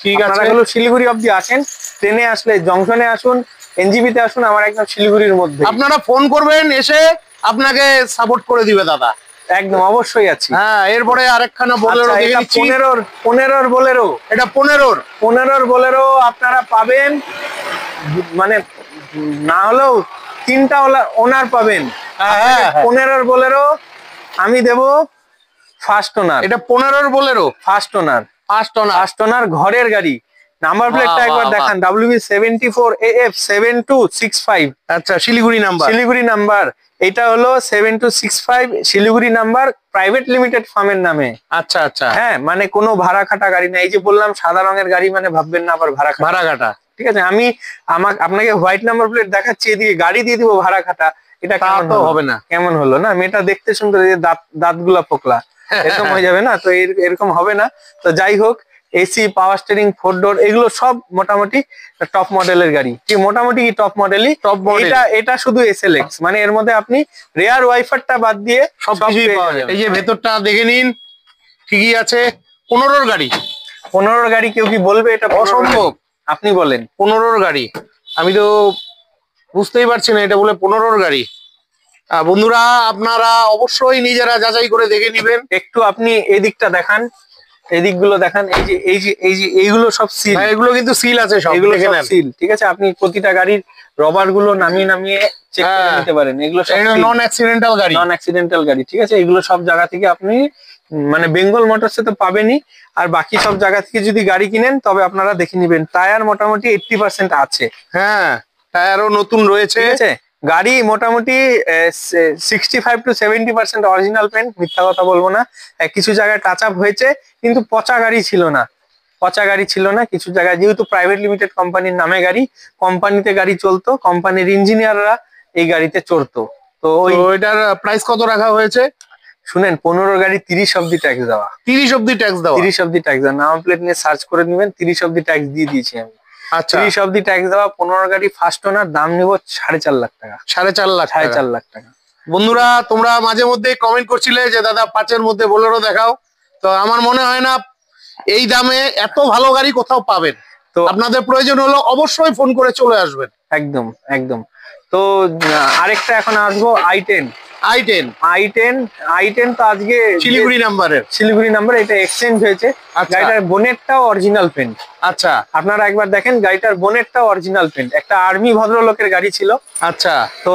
ঠিক আছে, আপনারা হলো শিলিগুড়ি অবধি আসেন, ট্রেনে আসলে জংশনে আসুন, এনজিবিতে আসুন, আমার একদম শিলিগুড়ির মধ্যে। আপনারা ফোন করবেন, এসে আপনাকে সাপোর্ট করে দিবে দাদা। একদম অবশ্যই আছি। হ্যাঁ, এরপরে আরেকখানা বোলেরো দেখে নিচ্ছি। 15-র বোলেরো। এটা 15-র বোলেরো আপনারা পাবেন, মানে না হলেও 3টা ওনার পাবেন। 15-র বোলেরো আমি দেব ফার্স্ট ওনার। এটা 15-র বোলেরো ফার্স্ট ওনার ঘরের গাড়ি। নাম্বার প্লেটটা একবার দেখান, WB74AF7265। আচ্ছা, শিলিগুড়ি নাম্বার। এটা হলো 7265 শিলিগুড়ি নাম্বার, প্রাইভেট লিমিটেড ফার্মের নামে। আচ্ছা আচ্ছা, হ্যাঁ, মানে কোনো ভাড়া খাটা গাড়ি না। এই যে বললাম সাদা রঙের গাড়ি, মানে ভাববেন না আবার ভাড়া খাটা। ঠিক আছে, আমি আপনাকে হোয়াইট নাম্বার প্লেট দেখাচ্ছি, এদিকে গাড়ি দিয়ে দিব ভাড়া খাটা। এটা কেমন হবে না? কেমন হলো না? মেয়েটা দেখতে সুন্দর, দাঁতগুলা পোকলা, এরকম হয়ে যাবে না তো? এরকম হবে না। তো যাই হোক, এসি, পাওয়ার স্টিয়ারিং, 4 ডোর, এগুলো সব মোটামুটি টপ মডেলের গাড়ি। কি মোটামুটি কি টপ মডেলই, এটা শুধু SLX, মানে এর মধ্যে আপনি রেয়ার ওয়াইফারটা বাদ দিয়ে সবকিছুই পাওয়া যাবে। এই যে ভেতরটা দেখে নিন, ঠিকই আছে। 15-র গাড়ি কেউ কি বলবে এটা অসম্ভব? আপনি বলেন 15-র গাড়ি, আমি তো বুঝতেই পারছি না এটা বলে 15-র গাড়ি। বন্ধুরা, আপনারা অবশ্যই নিজেরা যাচাই করে দেখে নিবেন। একটু আপনি এদিকটা দেখান, এদিকগুলো দেখান। এই যে এইগুলো সব সিল। এগুলো কিন্তু সিল আছে সব, এগুলো সব সিল। ঠিক আছে, আপনি প্রতিটা গাড়ির রবার গুলো নামিয়ে চেক করে নিতে পারেন। এগুলো সব নন অ্যাক্সিডেন্টাল গাড়ি। ঠিক আছে, এগুলো সব জায়গা থেকে আপনি, মানে বেঙ্গল মোটরসে তো পাবেনই, আর বাকি সব জায়গা থেকে যদি গাড়ি কিনেন তবে আপনারা দেখে নিবেন। টায়ার মোটামুটি 80% আছে। হ্যাঁ, টায়ারও নতুন রয়েছে। ঠিক আছে, গাড়ি মোটামুটি 65 to 70% অরিজিনাল পেন্ট, মিথ্যা কথা বলবো না। কিছু জায়গায় টাচ আপ হয়েছে, কিন্তু পচা গাড়ি ছিল না। পচা গাড়ি ছিল না, কিছু জায়গায় যেহেতু প্রাইভেট লিমিটেড কোম্পানির নামে গাড়ি, কোম্পানিতে গাড়ি চলতো, কোম্পানির ইঞ্জিনিয়াররা এই গাড়িতে চড়তো। তো এটার প্রাইস কত রাখা হয়েছে? শুনেন, 15 গাড়ি 30 অব্দি ট্যাক্স দেওয়া। 30 অব্দি ট্যাক্স দেওয়া? 30 অব্দি ট্যাক্স দেওয়া, নাম প্লেট নিয়ে সার্চ করে নিবেন, 30 অব্দি ট্যাক্স দিয়ে দিয়েছি আমি। আচ্ছা, 30 অব্দি ট্যাক্স দেওয়া, 15 গাড়ি ফার্স্ট ওনার, দাম নিব 4.5 লাখ টাকা। 4.5 লাখ? 4.5 লাখ টাকা। বন্ধুরা, তোমরা মাঝে মধ্যে কমেন্ট করছিলে যে দাদা 5-এর মধ্যে বোলেরো দেখাও, তো আমার মনে হয় না এই দামে এত ভালো গাড়ি কোথাও পাবেন। তো আপনাদের প্রয়োজন হলো অবশ্যই ফোন করে চলে আসবেন। একদম একদম। তো আরেকটা এখন আসবো i10। i10 তো আজকে শিলিগুড়ি নাম্বার, এটা এক্সচেঞ্জ হয়েছে। গাড়িটার বোনেটটাও অরিজিনাল পেন্ট। আচ্ছা, আপনারা একবার দেখেন, গাড়িটার বোনেটটাও অরিজিনাল পেন্ট। একটা আর্মি ভদ্রলোকের গাড়ি ছিল। আচ্ছা, তো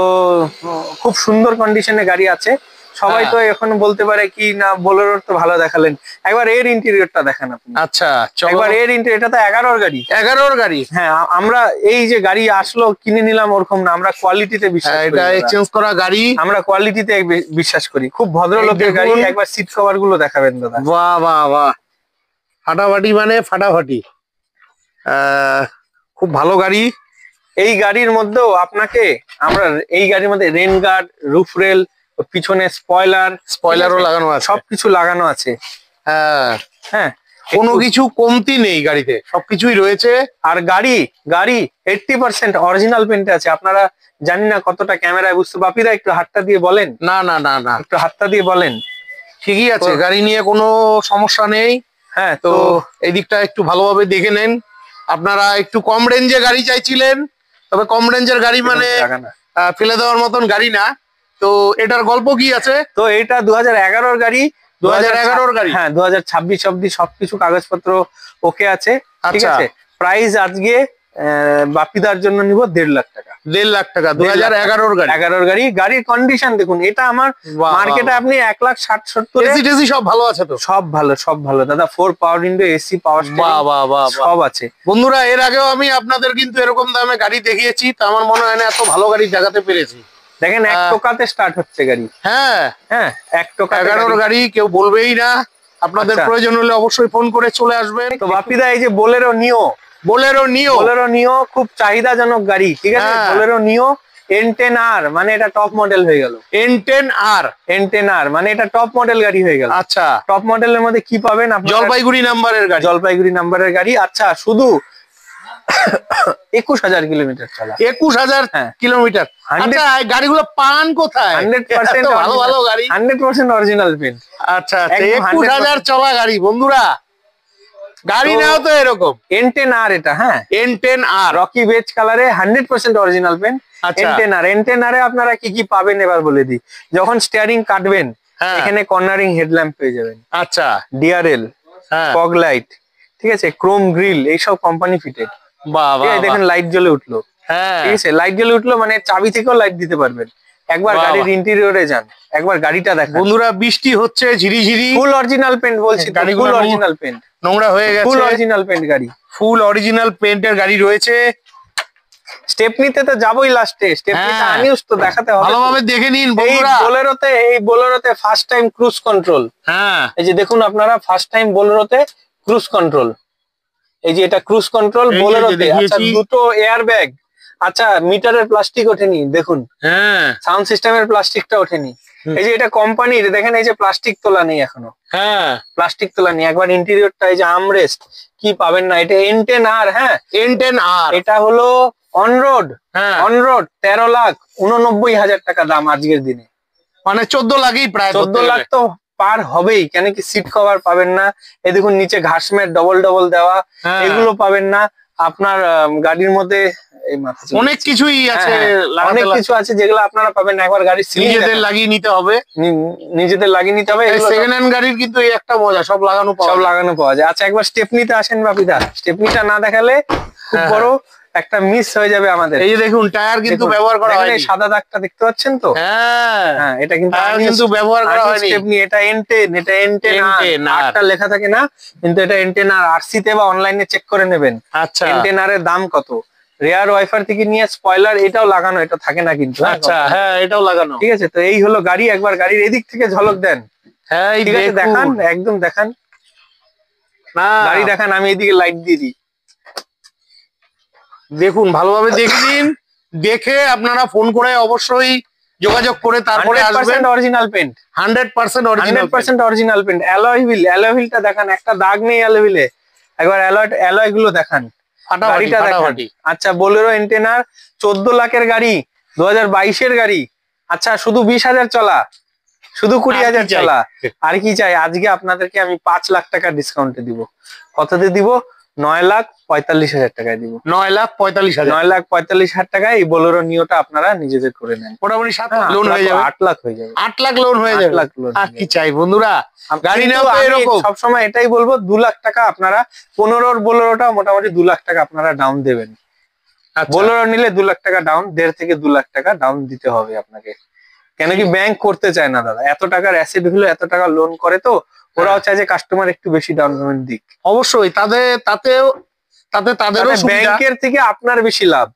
খুব সুন্দর কন্ডিশনে গাড়ি আছে। সবাই তো এখন বলতে পারে কি না, বোলেরোর তো ভালো দেখালেন, একবার এর ইন্টেরিয়রটা দেখান আপনি। আচ্ছা, একবার এর ইন্টেরিয়র, এটা তো 11-র গাড়ি। 11-র গাড়ি? হ্যাঁ, আমরা এই যে গাড়ি আসলো কিনে নিলাম ওরকম না, আমরা কোয়ালিটিতে বিশ্বাস করি। এটা এক্সচেঞ্জ করা গাড়ি, আমরা কোয়ালিটিতে বিশ্বাস করি। খুব ভদ্রলোকের গাড়ি। একবার সিট কভার গুলো দেখাবেন দাদা। বাহ বাহ বাহ, ফাটাফাটি মানে ফাটাফাটি, খুব ভালো গাড়ি। এই গাড়ির মধ্যেও আপনাকে আমরা এই গাড়ির মধ্যে রেন গার্ড, রুফ রেল, পিছনে স্পয়লারও লাগানো আছে, সবকিছু লাগানো আছে। হ্যাঁ হ্যাঁ, কোনো কিছু কমতি নেই গাড়িতে, সবকিছুই রয়েছে। আর গাড়ি 80% অরিজিনাল পেন্টে আছে। আপনারা জানি না কতটা ক্যামেরায় বুঝতে, বাপিদা একটু হাতটা দিয়ে বলেন। না না না না, একটু হাতটা দিয়ে বলেন। ঠিকই আছে, গাড়ি নিয়ে কোনো সমস্যা নেই। হ্যাঁ, তো এই দিকটা একটু ভালোভাবে দেখে নেন। আপনারা একটু কম রেঞ্জে গাড়ি চাইছিলেন, তবে কম রেঞ্জের গাড়ি মানে ফেলে দেওয়ার মতন গাড়ি না। তো এটার গল্প কি আছে? তো এটা 2011-র গাড়ি। 2011-র গাড়ি? হ্যাঁ, 2026 অব্দি সবকিছু কাগজপত্র ওকে আছে। ঠিক আছে, প্রাইস আজকে বাপিদার জন্য নিব 1.5 লাখ টাকা। 1.5 লাখ টাকা? 2011-র গাড়ি? 11-র গাড়ি। গাড়ির কন্ডিশন দেখুন, এটা আমার মার্কেটে আপনি 1,60,70। এসি সব ভালো আছে তো? সব ভালো, সব ভালো দাদা। 4 পাওয়ার উইন্ডো, এসি, পাওয়ার স্টিয়ারিং সব আছে। বন্ধুরা, এর আগেও আমি আপনাদের কিন্তু এরকম দামে গাড়ি দেখিয়েছি, তো আমার মনে হয় না এত ভালো গাড়ি দেখাতে পেরেছি। দেখেন, 1 টোকাতে স্টার্ট হচ্ছে গাড়ি। হ্যাঁ হ্যাঁ, 1 টোকা। 11-র গাড়ি কেউ বলবেই না। আপনাদের প্রয়োজন হলে অবশ্যই ফোন করে চলে আসবেন। তো বাপিদা, এই যে বোলেরো নিও খুব চাহিদাজনক গাড়ি। ঠিক আছে, বোলেরো নিও N10R মানে এটা টপ মডেল হয়ে গেল। N10R মানে এটা টপ মডেল গাড়ি হয়ে গেল। আচ্ছা, টপ মডেলের মধ্যে কি পাবেন? জলপাইগুড়ি নাম্বারের গাড়ি। আচ্ছা, শুধু 21,000 কিলোমিটার চলা। 21,000 কিলোমিটার? আচ্ছা, গাড়িগুলো পান কোথায়? 100% ভালো ভালো গাড়ি, 100% অরিজিনাল পেন্ট। আচ্ছা, 21,000 চলা গাড়ি। বন্ধুরা, গাড়ি নাও তো এরকম। N10R এটা। হ্যাঁ, N10R রকি বেজ কালারে, 100% অরিজিনাল পেন্ট। N10R এ আপনারা কি কি পাবেন এবার বলে দিই। যখন স্টিয়ারিং কাটবেন, এখানে কর্নারিং হেডল্যাম্প পেয়ে যাবেন। আচ্ছা, ডিআরএল, ফগ লাইট, ঠিক আছে, ক্রোম গ্রিল, এইসব কোম্পানি ফিটেড। দেখেন, লাইট জ্বলে উঠলো। ঠিক আছে, লাইট জ্বলে উঠলো মানে চাবি থেকেও লাইট দিতে পারবেন। একবার গাড়ির ইন্টেরিয়রে যান, একবার গাড়িটা দেখেন। বন্ধুরা, বৃষ্টি হচ্ছে ঝিরিঝিরি। ফুল অরিজিনাল পেন্ট বলছি, ফুল অরিজিনাল পেন্ট। নোংরা হয়ে গেছে। ফুল অরিজিনাল পেন্ট গাড়ি, ফুল অরিজিনাল পেন্টের গাড়ি রয়েছে। স্টেপনিতে তো যাবোই লাস্টে, স্টেপনিটা আনিউজ তো দেখাতে হবে, ভালোভাবে দেখে নিন বন্ধুরা। এই বোলেরোতে ফার্স্ট টাইম ক্রুজ কন্ট্রোল। হ্যাঁ, এই যে দেখুন আপনারা, ফার্স্ট টাইম বোলেরোতে ক্রুজ কন্ট্রোল। এই যে এটা ক্রুজ কন্ট্রোল বোলেরোতে। আচ্ছা, দুটো এয়ার ব্যাগ। আচ্ছা, মিটারের প্লাস্টিক ওঠেনি দেখুন। হ্যাঁ, সাউন্ড সিস্টেমের প্লাস্টিকটা ওঠেনি। এই যে এটা কোম্পানির, দেখেন এই যে প্লাস্টিক তোলা নেই এখনো। হ্যাঁ, প্লাস্টিক তোলা নেই। একবার ইন্টেরিয়রটা, এই যে আমরেস্ট, কি পাবেন না। এটা N10R। হ্যাঁ, N10R এটা হলো অনরোড 13,89,000 টাকা দাম আজকের দিনে। মানে 14 লাখই, প্রায় 14 লাখ তো পার হবেই। কেন কি, সিট কভার পাবেন না। এই দেখুন নিচে ঘাস ম্যাট ডবল দেওয়া, এগুলো পাবেন না। আপনার গাড়ির মধ্যে অনেক কিছুই আছে, অনেক কিছু আছে যেগুলো আপনারা পাবেন না। একবার গাড়ির নিজেদের লাগিয়ে নিতে হবে, সেকেন্ড হ্যান্ড গাড়ির কিন্তু এই একটা মজা, সব লাগানো পাওয়া যায়। আচ্ছা, একবার স্টেপনিতে আসেন বাপিদা। স্টেপনিটা না দেখালে খুব বড় একটা মিস হয়ে যাবে আমাদের। এই যে দেখুন, টায়ার কিন্তু ব্যবহার করা হয়নি। এই সাদা দাগটা দেখতে পাচ্ছেন তো? হ্যাঁ, এটা কিন্তু ব্যবহার করা হয়নি। স্টেপনি, এটা N10 আরটা লেখা থাকে না, কিন্তু এটা N10R। আরসি তে বা অনলাইনে চেক করে নেবেন। আচ্ছা, N10R এর দাম কত। রেয়ার ওয়াইফার থেকে নিয়ে স্পয়লার এটাও লাগানো, এটা থাকে না কিন্তু। আচ্ছা, হ্যাঁ, এটাও লাগানো। ঠিক আছে, তো এই হলো গাড়ি। একবার গাড়ির এদিক থেকে ঝলক দেন। হ্যাঁ, ঠিক আছে, দেখান, একদম দেখান। না গাড়ি দেখান, আমি এদিকে লাইট দিয়ে দিই। দেখুন ভালোভাবে দেখে নিন, দেখে আপনারা ফোন করে অবশ্যই যোগাযোগ করে তারপরে আসবেন। 100% original paint, 100% original 100% original paint. Alloy হুইলটা দেখান, একটা দাগ নেই অ্যালয় হুইলে। একবার অ্যালয় গুলো দেখান, গাড়িটা দেখান। আচ্ছা, বোলেরো এন্টেনার, 14 লাখের গাড়ি, 2022-এর গাড়ি। আচ্ছা, শুধু 20,000 চলা, শুধু 20,000 চলা। আর কি চাই? আজকে আপনাদেরকে আমি 5 লাখ টাকা ডিসকাউন্টে দিব। কততে দিব? 9,45,000 টাকায় দিব। 9,45,000, 9,45,000 টাকায় এই বোলেরো নিওটা আপনারা নিজেদের করে নেন। মোটামুটি 7 লাখ লোন হয়ে যাবে। 8 লাখ হয়ে যাবে, 8 লাখ লোন হয়ে যাবে। 8 লাখ লোন। আর কি চাই বন্ধুরা? গাড়ি নাও তো এরকম। সবসময় এটাই বলবো, 2 লাখ টাকা আপনারা 15-র বোলেরোটা মোটামুটি 2 লাখ টাকা আপনারা ডাউন দেবেন। বোলেরো নিলে 2 লাখ টাকা ডাউন, 1.5 থেকে 2 লাখ টাকা ডাউন দিতে হবে আপনাকে। কেন কি ব্যাংক করতে চায় না দাদা, এত টাকার অ্যাসেট হলো এত টাকা লোন করে, তো ওরাও চায় যে কাস্টমার একটু বেশি ডাউন পেমেন্ট দিক। অবশ্যই তাদেরও ব্যাংকের থেকে আপনার বেশি লাভ।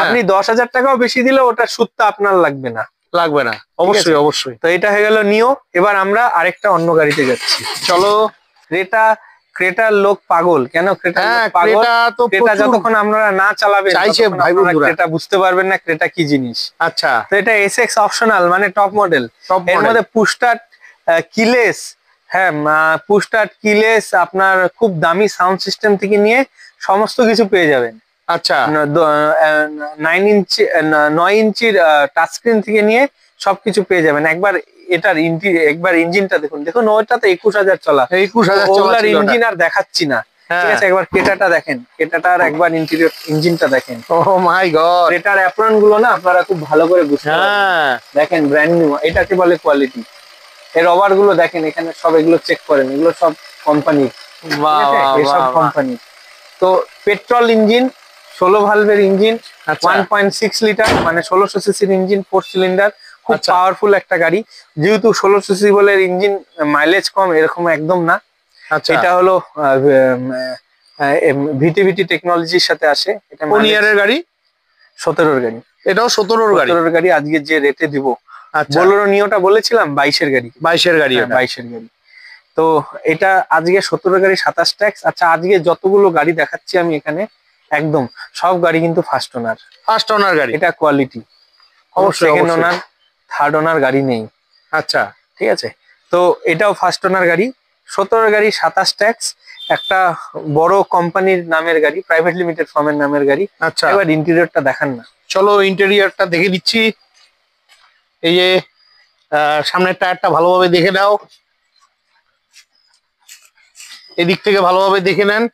আপনি 10,000 টাকাও বেশি দিলে ওটা সুদটা আপনার লাগবে না। অবশ্যই অবশ্যই। তো এটা হয়ে গেল নিও। এবার আমরা আরেকটা অন্য গাড়িতে যাচ্ছি, চলো। ক্রেটার লোক পাগল কেন? ক্রেটা যতক্ষণ আপনারা না চালাবেন ক্রেটা বুঝতে পারবেন না ক্রেটা কি জিনিস। আচ্ছা, তো এটা এসএক্স অপশনাল, মানে টপ মডেল। এর মধ্যে পুশ স্টার্ট, কিলেস, হ্যাঁ পুশ স্টার্ট, কিলেস, আপনার খুব দামি সাউন্ড সিস্টেম থেকে নিয়ে সমস্ত কিছু পেয়ে যাবেন। আচ্ছা, 9 ইঞ্চির টাচ স্ক্রিন থেকে নিয়ে সবকিছু পেয়ে যাবেন। একবার ইঞ্জিনটা দেখুন, ওইটাতে 21,000 চলা, 21,000 ইঞ্জিন আর দেখাচ্ছি না। ঠিক আছে, একবার ক্রেটাটা দেখেন, ক্রেটাটার একবার ইঞ্জিনটা দেখেন। ও মাই গড, ক্রেটার অ্যাপ্রন গুলো না আপনারা খুব ভালো করে বুঝতে পারবেন। দেখেন ব্র্যান্ড নিউ, এটাকে বলে কোয়ালিটি। এর রবার গুলো দেখেন, এখানে সব এগুলো চেক করেন, এগুলো সব কোম্পানি, সব কোম্পানি। তো পেট্রোল ইঞ্জিন, 16 ভালভের ইঞ্জিন, 1.6 লিটার, মানে 1600 সিসির ইঞ্জিন, 4 সিলিন্ডার, খুব পাওয়ারফুল একটা গাড়ি। যেহেতু 1600 সিসি বলে ইঞ্জিন, মাইলেজ কম এরকম একদম না। এটা হলো ভিটিভিটি টেকনোলজির সাথে আসে। এটা কোন ইয়ারের গাড়ি? 17-র গাড়ি। এটাও 17-র গাড়ি। আজকে যে রেটে দিব, বোলেরো নিওটা বলেছিলাম 22-এর গাড়ি, 22-এর গাড়ি, 22-এর গাড়ি। তো এটা আজকে 17-র গাড়ি 27 ট্যাক্স। আচ্ছা, আজকে যতগুলো গাড়ি দেখাচ্ছি আমি এখানে একদম সব গাড়ি কিন্তু ফার্স্ট ওনার গাড়ি। এটা কোয়ালিটি, সেকেন্ড ওনার, থার্ড ওনার গাড়ি নেই। আচ্ছা, ঠিক আছে। তো এটাও ফার্স্ট ওনার গাড়ি, 17-র গাড়ি, 27 ট্যাক্স, একটা বড় কোম্পানির নামের গাড়ি, প্রাইভেট লিমিটেড ফার্মের নামের গাড়ি। আচ্ছা, এবার ইন্টেরিয়রটা দেখান না। চলো ইন্টেরিয়রটা দেখে দিচ্ছি। এই যে সামনের টায়ারটা ভালোভাবে দেখে নাও, এদিক থেকে ভালোভাবে দেখে নেন।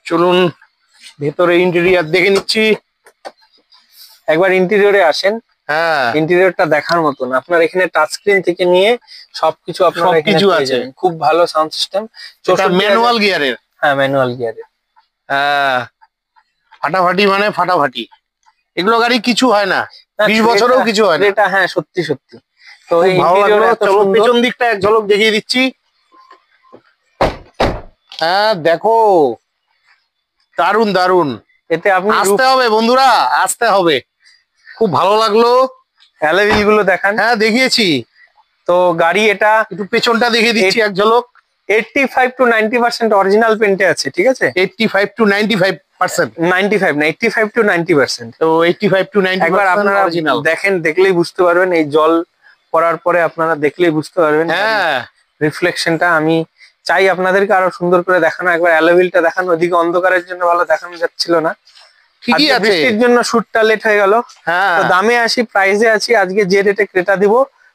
চলুন ভেতরে ইন্টেরিয়র দেখে নিচ্ছি। একবার ইন্টেরিয়রে আসেন। হ্যাঁ, ইন্টেরিয়রটা দেখার মতন। আপনার এখানে টাচ স্ক্রিন থেকে নিয়ে সবকিছু আপনারা সবকিছু আছে, খুব ভালো সাউন্ড সিস্টেম। ম্যানুয়াল গিয়ারের। হ্যাঁ, ম্যানুয়াল গিয়ারের। হ্যাঁ, ফাটাফাটি মানে ফাটাফাটি। এগুলো গাড়ি কিছু হয় না, 20 বছরেও কিছু হয় না। এটা হ্যাঁ, সত্যি সত্যি। তো এই পেছন দিকটা এক ঝলক দেখিয়ে দিচ্ছি। হ্যাঁ দেখো, দারুন দারুন। এতে আপনি আসতে হবে বন্ধুরা, আসতে হবে। খুব ভালো লাগলো। অ্যালয় হুইল গুলো দেখান। হ্যাঁ দেখিয়েছি। তো গাড়ি এটা একটু পেছনটা দেখিয়ে দিচ্ছি এক ঝলক। 85 to 90% অরিজিনাল পেন্টে আছে। ঠিক আছে, 85 to 95%, 95 না, 85 to 90%। তো 85 to 90% একবার আপনারা অরিজিনাল। দেখেন, দেখলেই বুঝতে পারবেন। এই জল পড়ার পরে আপনারা দেখলেই বুঝতে পারবেন। হ্যাঁ, রিফ্লেকশনটা আমি চাই আপনাদেরকে আরো সুন্দর করে দেখানো। একবার অ্যালয় হুইলটা দেখানো, ওদিকে অন্ধকারের জন্য ভালো দেখানো যাচ্ছিল না। ঠিকই আছে, বৃষ্টির জন্য শুটটা লেট হয়ে গেল। হ্যাঁ, তো দামে আসি, প্রাইসে আছি। আজকে যে রেটে ক্রেটা দিব,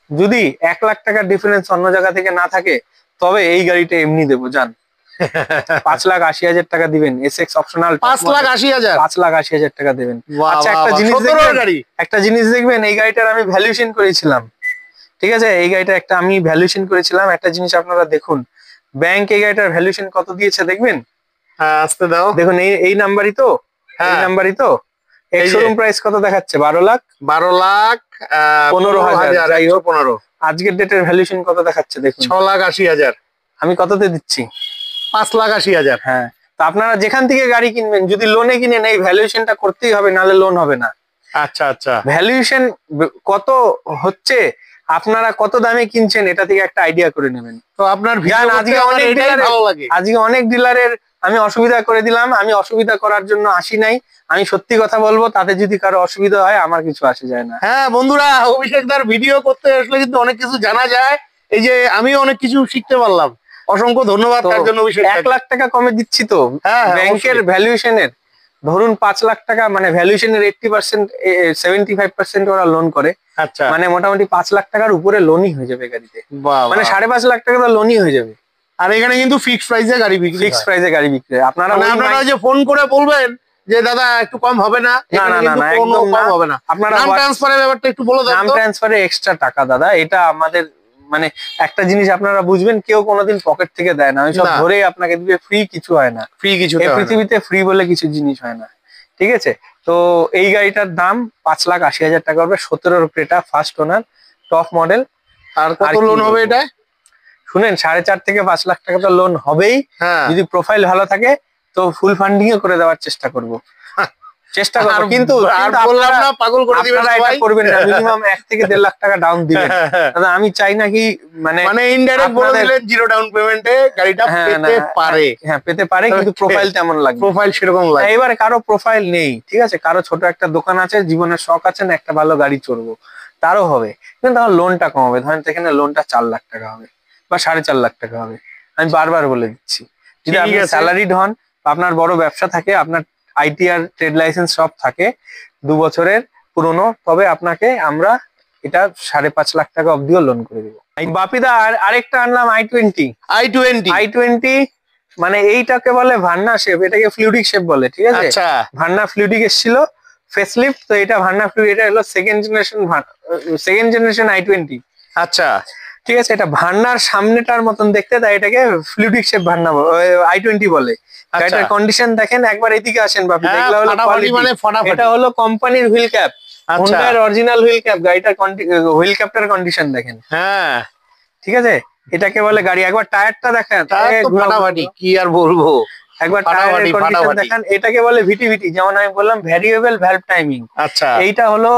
যদি 1 লাখ টাকার ডিফারেন্স অন্য জায়গা থেকে না থাকে, তবে এই গাড়িটা এমনি দেবো, জান। 5,80,000 টাকা দিবেন, এসএক্স অপশনাল। 5,80,000, 5,80,000 টাকা দেবেন। আচ্ছা, একটা জিনিস দেখবেন, এই গাড়িটার আমি ভ্যালুয়েশন করেছিলাম। ঠিক আছে, এই গাড়িটা একটা আমি ভ্যালুয়েশন করেছিলাম। একটা জিনিস আপনারা দেখুন, ব্যাংক এই গাড়িটার ভ্যালুয়েশন কত দিয়েছে দেখবেন। হ্যাঁ, আসতে দাও। দেখুন, এই নাম্বারই তো, এই নাম্বারই তো। শোরুম প্রাইস কত দেখাচ্ছে? 12 লাখ, 15,000, যাই হোক 15। আজকের ডেটের ভ্যালুয়েশন কত দেখাচ্ছে দেখুন, 6,80,000। আমি কততে দিচ্ছি? 5,80,000। হ্যাঁ, তো আপনারা যেখান থেকে গাড়ি কিনবেন, যদি লোনে কিনেন, এই ভ্যালুয়েশনটা করতেই হবে, নাহলে লোন হবে না। আচ্ছা আচ্ছা, ভ্যালুয়েশন কত হচ্ছে আপনারা কত দামে কিনছেন এটা থেকে একটা আইডিয়া করে নেবেন। তো আপনার আজকে অনেক ডিলারের আমি অসুবিধা করে দিলাম। আমি অসুবিধা করার জন্য আসি নাই, আমি সত্যি কথা বলবো। তাতে যদি কারো অসুবিধা হয় আমার কিছু আসে যায় না। হ্যাঁ বন্ধুরা, অভিষেকদার ভিডিও করতে আসলে কিন্তু অনেক কিছু জানা যায়। এই যে আমি অনেক কিছু শিখতে পারলাম, অসংখ্য ধন্যবাদ তার জন্য। 1 লাখ টাকা কমে দিচ্ছি তো ব্যাংকের ভ্যালুয়েশনের, ধরুন 5 লাখ টাকা মানে ভ্যালুয়েশনের 80% 75% ওরা লোন করে। আচ্ছা, মানে মোটামুটি 5 লাখ টাকার উপরে লোনই হয়ে যাবে গাড়িতে, মানে 5.5 লাখ টাকা তো লোনই হয়ে যাবে। আর এখানে কিন্তু ফিক্সড প্রাইসে গাড়ি বিক্রি, ফিক্সড প্রাইসে গাড়ি বিক্রি। আপনারা যে ফোন করে বলবেন যে দাদা একটু কম হবে না, একদম কম হবে না। আপনারা নাম ট্রান্সফারের ব্যাপারটা একটু বলে দেন। নাম ট্রান্সফারে এক্সট্রা টাকা দাদা, এটা আমাদের মানে একটা জিনিস আপনারা বুঝবেন, কেউ কোনোদিন পকেট থেকে দেয় না, আমি সব ধরে আপনাকে দিবে, ফ্রি কিছু হয় না। ফ্রি কিছু এই পৃথিবীতে ফ্রি বলে কিছু জিনিস হয় না, ঠিক আছে? তো এই গাড়িটার দাম 5,80,000 টাকা হবে, 17 Creta, first owner, top model. আর কত লোন হবে এটা? শুনেন, 4.5 থেকে 5 লাখ টাকা তো লোন হবেই। যদি প্রোফাইল ভালো থাকে তো ফুল ফান্ডিং এ করে দেওয়ার চেষ্টা করব, চেষ্টা করব। কিন্তু বললাম না পাগল করে দিবেন সবাই, করবেন না। মিনিমাম 1 থেকে 1.5 লাখ টাকা ডাউন দিবেন। দাদা আমি চাই না কি মানে ইনডাইরেক্ট বলে দিলেন জিরো ডাউন পেমেন্টে গাড়িটা পেতে পারে। হ্যাঁ পেতে পারে, কিন্তু প্রোফাইল তেমন লাগবে, প্রোফাইল সেরকম লাগবে। এবারে কারো প্রোফাইল নেই, ঠিক আছে, কারো ছোট একটা দোকান আছে, জীবনের শখ আছে না একটা ভালো গাড়ি চড়বো, তারও হবে, কিন্তু আমার লোনটা কম হবে। ধরেন এখানে লোনটা 4 লাখ টাকা হবে বা 4.5 লাখ টাকা হবে। আমি বারবার বলে দিচ্ছি, যদি আপনি স্যালারিড হন, আপনার বড় ব্যবসা থাকে, আপনার আইটিআর ট্রেড লাইসেন্স সব থাকে 2 বছরের পুরনো, তবে আপনাকে আমরা এটা 5.5 লাখ টাকা অব্দিও লোন করে দিব। বাপিদা আরেকটা আনলাম i20 মানে এইটাকে বলে ভান্না শেপ, এটাকে ফ্লুইডিক শেপ বলে, ঠিক আছে? ভান্না ফ্লুইডিক এসেছিল ফেসলিফট, তো এটা ভান্না ফ্লুইড, এটা হলো সেকেন্ড জেনারেশন i20। আচ্ছা, ঠিক আছে, এটা ভান্নার সামনেটার মতন দেখতে, তাই এটাকে ফ্লুইডিক শেপ ভান্না i20 বলে। গাড়িটার কন্ডিশন দেখেন, একবার এদিকে আসেন বাপি, দেখলে হলো এটা হলো কোম্পানির হুইল ক্যাপ, হোন্ডার অরিজিনাল হুইল ক্যাপ। গাড়িটার হুইল ক্যাপটার কন্ডিশন দেখেন, হ্যাঁ ঠিক আছে, এটাকে বলে গাড়ি। একবার টায়ারটা দেখেন, ফাটাফাটি, কি আর বলবো, একবার টায়ারের কন্ডিশন দেখেন। এটাকে বলে ভিটিভিটি, যেমন আমি বললাম ভ্যারিয়েবল ভ্যালভ টাইমিং। আচ্ছা, এইটা হলো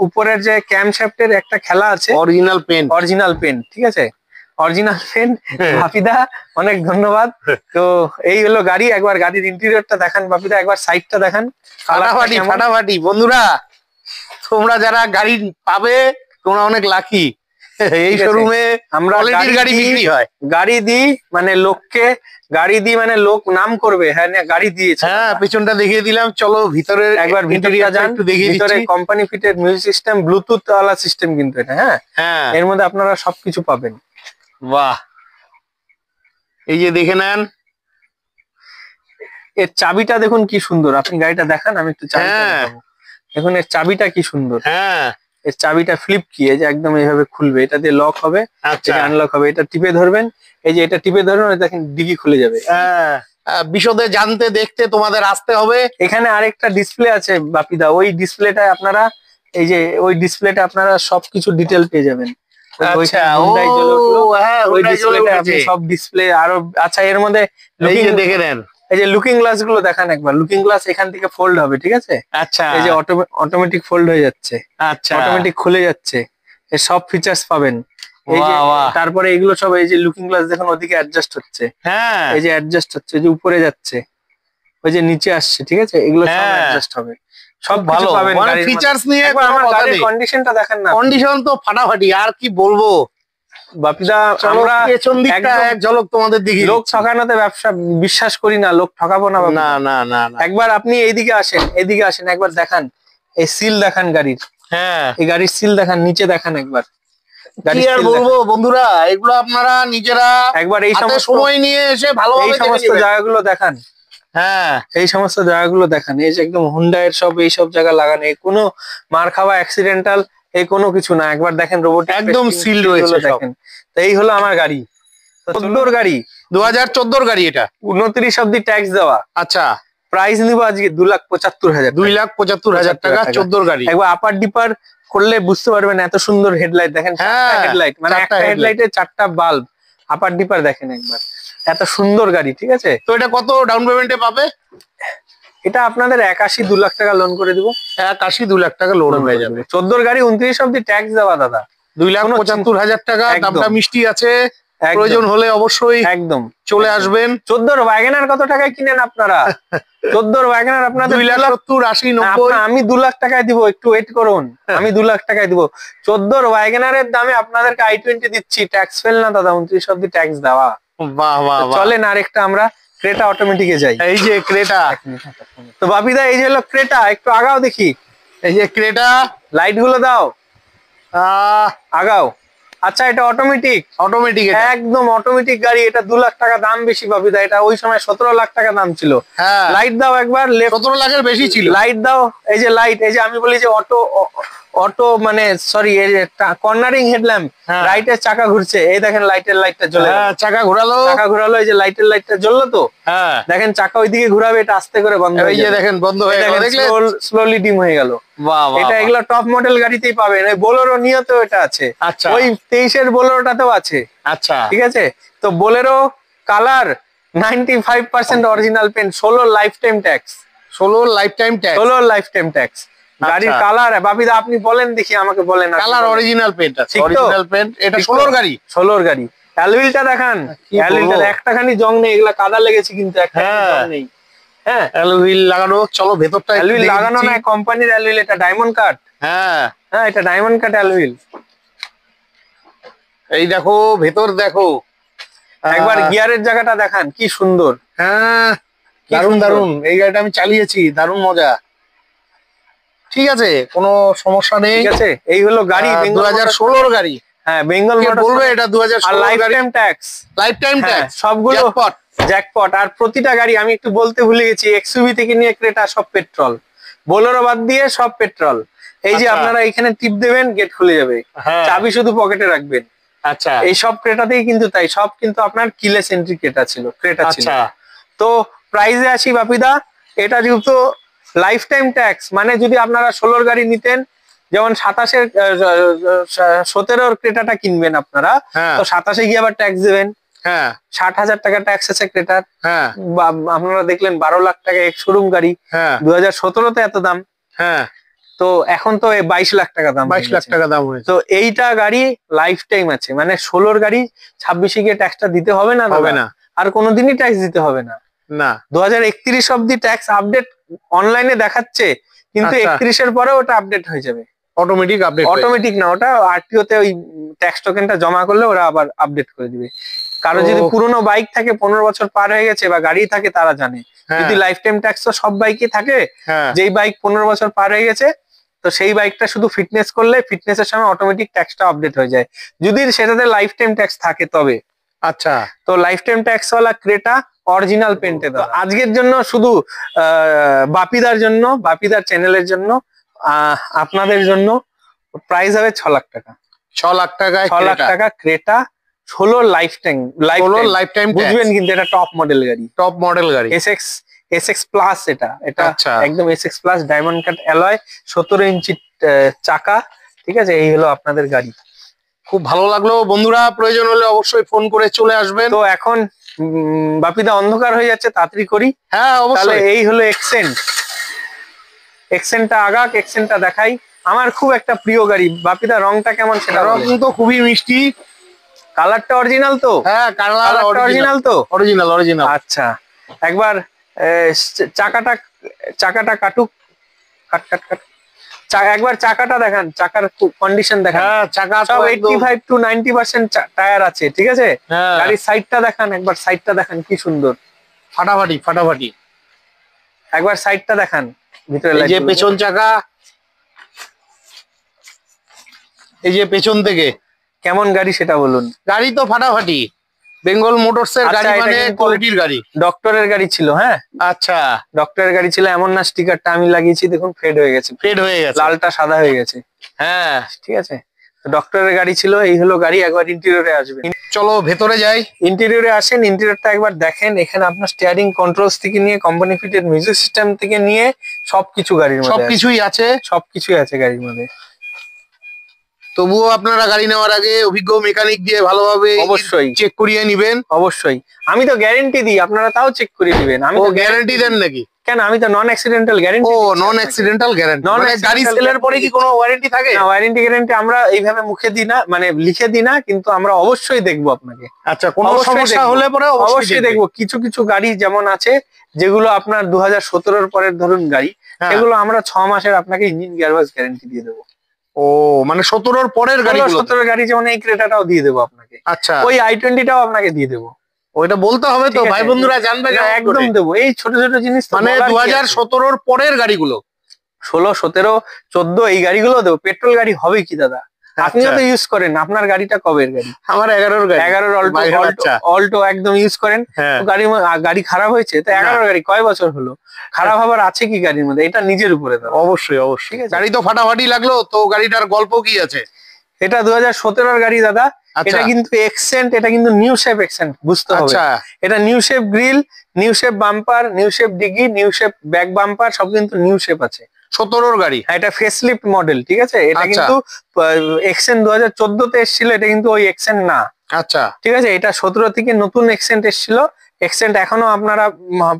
উপরের যে ক্যাম শ্যাফটের একটা খেলা আছে, অরিজিনাল পেন, ঠিক আছে, অরিজিনাল পেন। বাপিদা অনেক ধন্যবাদ। তো এই হলো গাড়ি, একবার গাড়ির ইন্টেরিয়রটা দেখান বাপিদা, একবার সাইডটা দেখান, ফাটাফাটি। বন্ধুরা তোমরা যারা গাড়ি পাবে তোমরা অনেক লাকি। এই শোরুমে আমরা গাড়ি বিক্রি হয়, গাড়ি দিই মানে লোককে, গাড়ি দিই মানে লোক নাম করবে। হ্যাঁ গাড়ি দিয়েছে, হ্যাঁ পেছনটা দেখিয়ে দিলাম, চলো ভিতরে একবার ভিতরটা যান, একটু দেখিয়ে দিচ্ছি। ভিতরে company fitted music system, Bluetooth ওয়ালা সিস্টেম কিন্তু এটা, হ্যাঁ এর মধ্যে আপনারা সবকিছু পাবেন। বাহ, এই যে দেখে নেন, এর চাবিটা দেখুন কি সুন্দর। আপনি গাড়িটা দেখান, আমি একটু চাবিটা দেখাবো। দেখুন এর চাবিটা কি সুন্দর, হ্যাঁ এর চাবিটা ফ্লিপ কি, এই যে একদম এইভাবে খুলবে, এটা দিয়ে লক হবে, এটা আনলক হবে, এটা টিপে ধরবেন, এই যে এটা টিপে ধরবেন, দেখেন ডিগি খুলে যাবে। বিশদে জানতে দেখতে তোমাদের আসতে হবে। এখানে আরেকটা ডিসপ্লে আছে বাপিদা, ওই ডিসপ্লেটা আপনারা, এই যে ওই ডিসপ্লেটা আপনারা সবকিছু ডিটেল পেয়ে যাবেন। সব ডিসপ্লে আরো, আচ্ছা এর মধ্যে দেখে নেন, এই যে লুকিং গ্লাস গুলো দেখান একবার। লুকিং গ্লাস এখান থেকে ফোল্ড হবে, ঠিক আছে? আচ্ছা, এই যে অটোমেটিক ফোল্ড হয়ে যাচ্ছে, আচ্ছা অটোমেটিক খুলে যাচ্ছে, এর সব ফিচার্স পাবেন। এই যে তারপরে এগুলো সব, এই যে লুকিং গ্লাস দেখুন ওদিকে অ্যাডজাস্ট হচ্ছে, হ্যাঁ এই যে অ্যাডজাস্ট হচ্ছে, যে উপরে যাচ্ছে, ওই যে নিচে আসছে, ঠিক আছে, এগুলো সব অ্যাডজাস্ট হবে, সব ভালো পাবেন। মানে ফিচার্স নিয়ে আমার গাড়ির কন্ডিশনটা দেখেন না, কন্ডিশন তো ফাটাফাটি, আর কি বলবো বাপিদা। আমরা পেছন দিকটা এক ঝলক তোমাদের দেখি। লোক ঠকানোতে ব্যবসা বিশ্বাস করি না, লোক ঠকাবো না, না না না। একবার আপনি এইদিকে আসেন, এদিকে আসেন, একবার দেখান এই সিল দেখান গাড়ির, হ্যাঁ এই গাড়ির সিল দেখান, নিচে দেখান একবার। কি আর বলবো বন্ধুরা, এগুলো আপনারা নিজেরা একবার এই সময় নিয়ে এসে ভালোভাবে এই সমস্ত জায়গাগুলো দেখান, হ্যাঁ এই সমস্ত জায়গাগুলো দেখান। এই যে একদম হুন্ডা এর সব এইসব জায়গা লাগানো, এই কোনো মার খাওয়া অ্যাক্সিডেন্টাল এই কোনো কিছু না। একবার দেখেন রোবোটিক একদম সিল রয়েছে দেখেন। তো এই হলো আমার গাড়ি, 14 গাড়ি, 2014 গাড়ি, এটা 29 অব্দি ট্যাক্স দেওয়া। আচ্ছা, প্রাইস নিব আজকে 2,75,000, 2,75,000 টাকা 14 গাড়ি। একবার আপার ডিপার করলে বুঝতে পারবেন, এত সুন্দর হেডলাইট দেখেন, হেডলাইট মানে একটা হেডলাইটে 4টা বাল্ব, আপার ডিপার দেখেন একবার, এত সুন্দর গাড়ি, ঠিক আছে? তো এটা কত ডাউন পেমেন্টে পাবে? এটা আপনাদের 81 2 লাখ টাকা লোন করে দিব। 81 2 লাখ টাকা লোন হয়ে যাবে। 14 গাড়ি 29 অব্দি ট্যাক্স দেওয়া দাদা। 2,75,000 টাকা, দামটা মিষ্টি আছে। প্রয়োজন হলে অবশ্যই একদম চলে আসবেন। 14 ওয়াগনার কত টাকায় কিনেন আপনারা? 14 ওয়াগনার আপনাদের 2,70,000, 80, 90। আমি 2 লাখ টাকায় দিব, একটু ওয়েট করুন। আমি 2 লাখ টাকায় দিব। 14 ওয়াগনারের দামে আপনাদেরকে i20 দিচ্ছি। ট্যাক্স ফেল না দাদা, 29 অব্দি ট্যাক্স দেওয়া। বাহ বাহ, চলেন আরেকটা আমরা ক্রেটা অটোমেটিকে যাই। এই যে ক্রেটা। তো বাপিদা এই যে হলো ক্রেটা, একটু আগাও দেখি। এই যে ক্রেটা, লাইট গুলো দাও, আগাও। আচ্ছা, এটা অটোমেটিক? অটোমেটিক, একদম অটোমেটিক গাড়ি। এটা 2 লাখ টাকা দাম বেশি বাপিদা, এটা ওই সময় 17 লাখ টাকা দাম ছিল। লাইট দাও একবার, 17 লাখের বেশি ছিল। লাইট দাও, এই যে লাইট, এই যে আমি বলি যে অটো মানে সরি, এই যে কর্নারিং হেডল্যাম্প, রাইটের চাকা ঘুরছে, এই দেখেন লাইটটা জ্বলে, চাকা ঘোরালো, এই যে লাইটটা জ্বললো তো, দেখেন চাকা ওইদিকে ঘুরাবে, এটা আস্তে করে বন্ধ হয়ে যায়। দেখেন বন্ধ হয়ে গেল, দেখলেন স্লোলি ডিম হয়ে গেল। এটা এগুলো টপ মডেল গাড়িতেই পাবেন। এই বোলেরো নিয়েও এটা আছে। আচ্ছা, ওই 23 এর বোলেরোটাতেও আছে। আচ্ছা, ঠিক আছে। তো Bolero colour 95% original paint, 16 lifetime tax. 16 lifetime tax গাড়ির কালার। বাপিদা আপনি বলেন দেখি, আমাকে বলেন। কালার অরিজিনাল পেন্ট আছে, অরিজিনাল পেন্ট। এটা 16 গাড়ি, 16 গাড়ি। অ্যালুইলটা দেখান, অ্যালুইলটা একটাখানি জং নেই, এগুলা কাদা লেগেছে কিন্তু একটা জং নেই। হ্যাঁ, অ্যালুইল লাগানো। চলো ভেতরটা। অ্যালুইল লাগানো না, কোম্পানির অ্যালুইল, এটা ডায়মন্ড কাট। হ্যাঁ, এটা ডায়মন্ড কাট অ্যালুইল। এই দেখো ভেতর, দেখো একবার গিয়ারের জায়গাটা দেখান, কি সুন্দর। হ্যাঁ, দারুন দারুন। এই গাড়িটা আমি চালিয়েছি, দারুন মজা। ঠিক আছে, কোনো সমস্যা নেই। ঠিক আছে, এই হলো গাড়ি 2016 গাড়ি। হ্যাঁ, বেঙ্গল মোটরস বলবে এটা 2016 life time tax. Life time tax সবগুলো জ্যাকপট। আর প্রতিটা গাড়ি আমি একটু বলতে ভুলে গেছি, এক্সইউভি থেকে নিয়ে ক্রেটা সব পেট্রোল, বোলেরো বাদ দিয়ে সব পেট্রোল। এই যে আপনারা এখানে টিপ দেবেন, গেট খুলে যাবে, চাবি শুধু পকেটে রাখবেন। আচ্ছা, এই সব ক্রেটাতেই কিন্তু তাই, সব কিন্তু আপনার কিলেস এন্ট্রি ক্রেটা ছিল। তো প্রাইসে আসি বাপিদা। এটা যেহেতু লাইফ টাইম ট্যাক্স, মানে যদি আপনারা 16 গাড়ি নিতেন, যেমন 27-এর 17-র ক্রেটাটা কিনবেন আপনারা, তো 27-এ গিয়ে আবার ট্যাক্স দেবেন। 60,000 টাকা ট্যাক্স আছে ক্রেটার। আপনারা দেখলেন 12 লাখ টাকা এক শোরুম গাড়ি, 2017-তে এত দাম। তো এখন তো 22 লাখ টাকা দাম, 22 লাখ টাকা দাম হয়েছে। তো এইটা গাড়ি লাইফ টাইম আছে, মানে 16-র গাড়ি 26-এ গিয়ে ট্যাক্সটা দিতে হবে না, আর কোনোদিনই ট্যাক্স দিতে হবে না। 2031 অব্দি ট্যাক্স আপডেট অনলাইনে দেখাচ্ছে, কিন্তু 31-এর পরে ওটা আপডেট হয়ে যাবে। Automatic update? অটোমেটিক না, ওটা আরটিও তে ওই ট্যাক্স টোকেনটা জমা করলে ওরা আবার আপডেট করে দিবে। কারো যদি পুরনো বাইক থাকে, 15 বছর পার হয়ে গেছে, বা গাড়ি থাকে, তারা জানে। যদি লাইফ টাইম ট্যাক্স তো সব বাইকই থাকে, যেই বাইক 15 বছর পার হয়ে গেছে, তো সেই বাইকটা শুধু ফিটনেস করলে ফিটনেসের সময় অটোমেটিক ট্যাক্সটা আপডেট হয়ে যায়, যদি সেটাতে লাইফ টাইম ট্যাক্স থাকে তবে। আচ্ছা, তো লাইফ টাইম ট্যাক্স ওয়ালা ক্রেটা অরিজিনাল পেন্টে দাও। আজকের জন্য শুধু বাপিদার জন্য, বাপিদার চ্যানেলের জন্য, আপনাদের জন্য প্রাইস হবে 6 লাখ টাকা। 6 লাখ টাকায় 6 লাখ টাকা ক্রেটা, 16 লাইফ টাইম। বুঝবেন কিন্তু এটা টপ মডেল গাড়ি, টপ মডেল গাড়ি। SX প্লাস, এটা একদম SX plus diamond cut alloy, 17 ইঞ্চি চাকা। ঠিক আছে, এই হলো আপনাদের গাড়ি। খুব ভালো লাগলো বন্ধুরা, প্রয়োজন হলে অবশ্যই ফোন করে চলে আসবেন। তো এখন বাপিদা অন্ধকার হয়ে যাচ্ছে, তাড়াতাড়ি করি। হ্যাঁ অবশ্যই। এই হলো এক্সেন্টটা আগাক, এক্সেন্টটা দেখাই। আমার খুব একটা প্রিয় গাড়ি। বাপিদা রংটা কেমন? সেটা রং তো খুবই মিষ্টি। কালারটা অরিজিনাল তো? হ্যাঁ, কালার অরিজিনাল তো? অরিজিনাল। আচ্ছা, একবার চাকাটা কাটুক, কাট। একবার চাকাটা দেখান, চাকার কন্ডিশন দেখান। চাকা সব 85 to 90% টায়ার আছে। ঠিক আছে, গাড়ির সাইডটা দেখান, একবার সাইডটা দেখান, কি সুন্দর, ফাটাফাটি। একবার সাইডটা দেখান, ভিতরে এই যে পেছন চাকা, এই যে পেছন থেকে কেমন গাড়ি সেটা বলুন। গাড়ি তো ফাটাফাটি, বেঙ্গল মোটরস এর গাড়ি, মানে কোয়ালিটির গাড়ি। ডক্টরের গাড়ি ছিল। হ্যাঁ, আচ্ছা, ডক্টরের গাড়ি ছিল, এমন না স্টিকারটা আমি লাগিয়েছি, দেখুন ফেড হয়ে গেছে, লালটা সাদা হয়ে গেছে। হ্যাঁ, ঠিক আছে, ডক্টরের গাড়ি ছিল। এই হলো গাড়ি। একবার ইন্টেরিয়রে আসবেন, চলো ভেতরে যাই। ইন্টেরিয়রে আসেন, ইন্টেরিয়রটা একবার দেখেন। এখানে আপনার স্টিয়ারিং কন্ট্রোলস থেকে নিয়ে, কোম্পানি ফিটেড মিউজিক সিস্টেম থেকে নিয়ে সবকিছু গাড়ির মধ্যে, সবকিছুই আছে গাড়ির মধ্যে। তবুও আপনারা গাড়ি নেওয়ার আগে অভিজ্ঞ মেকানিক দিয়ে ভালোভাবে অবশ্যই চেক করিয়ে নিবেন। অবশ্যই, আমি তো গ্যারেন্টি দিই, আপনারা তাও চেক করিয়ে দিবেন। আমি তো গ্যারেন্টি দেন নাকি? কেন, আমি তো নন অ্যাক্সিডেন্টাল গ্যারান্টি। ও নন অ্যাক্সিডেন্টাল গ্যারান্টি, Non মানে গাড়ি accidental সেলের পরে কি কোনো ওয়ারেন্টি থাকে? না, ওয়ারেন্টি গ্যারান্টি আমরা এইভাবে মুখে দিই না, মানে লিখে দিই না, কিন্তু আমরা অবশ্যই দেখবো আপনাকে। আচ্ছা, কোনো অবশ্যই সমস্যা দেখবো। হলে পরে অবশ্যই দেখবো। কিছু কিছু গাড়ি যেমন আছে যেগুলো আপনার 2017 পরের ধরুন গাড়ি, হ্যাঁ। সেগুলো আমরা 6 মাসের আপনাকে ইঞ্জিন গিয়ারবক্স গ্যারান্টি দিয়ে দেবো। ও মানে 17 পরের গাড়ি, 17 গাড়ি যেমন এই ক্রেটাটাও দিয়ে দেবো আপনাকে, আচ্ছা ওই i20টাও আপনাকে দিয়ে দেবো। ওইটা বলতে হবে তো, ঠিক আছে? ভাই বন্ধুরা জানবে না, কেমন করে? একদম দেবো। এই ছোট ছোট জিনিস তো মানে বলার কি আছে? 2017 পরের গাড়িগুলো 16, 17, 14 এই গাড়িগুলো দেবো। পেট্রোল গাড়ি হবে কি দাদা? আপনিও তো ইউজ করেন, আপনার গাড়িটা কবের গাড়ি? আমার 11 গাড়ি, 11 অল্টো একদম ইউজ করেন। হ্যাঁ। তো গাড়ি খারাপ হয়েছে তো 11 গাড়ি কয় বছর হলো? খারাপ হবার আছে কি গাড়ির মধ্যে? এটা নিজের উপরে দাও। অবশ্যই অবশ্যই। ঠিক আছে? গাড়ি তো ফাটাফাটি লাগলো, তো গাড়িটার গল্প কি আছে? এটা 2017 গাড়ি দাদা। আচ্ছা। এটা কিন্তু এক্সেন্ট, এটা কিন্তু নিউ শেপ এক্সেন্ট, বুঝতে হবে। আচ্ছা এটা new shape grille, new shape bumper, new shape dickey, new shape back bumper, সব কিন্তু নিউ শেপ আছে। 17 গাড়ি, হ্যাঁ, এটা ফেসলিফট মডেল, ঠিক আছে? এটা আচ্ছা। কিন্তু এক্সেন্ট 2014 তে এসেছিল, এটা কিন্তু ওই এক্সেন্ট না। আচ্ছা ঠিক আছে, এটা 17 থেকে নতুন এক্সেন্ট এসেছিল। এক্সেন্ট এখনো আপনারা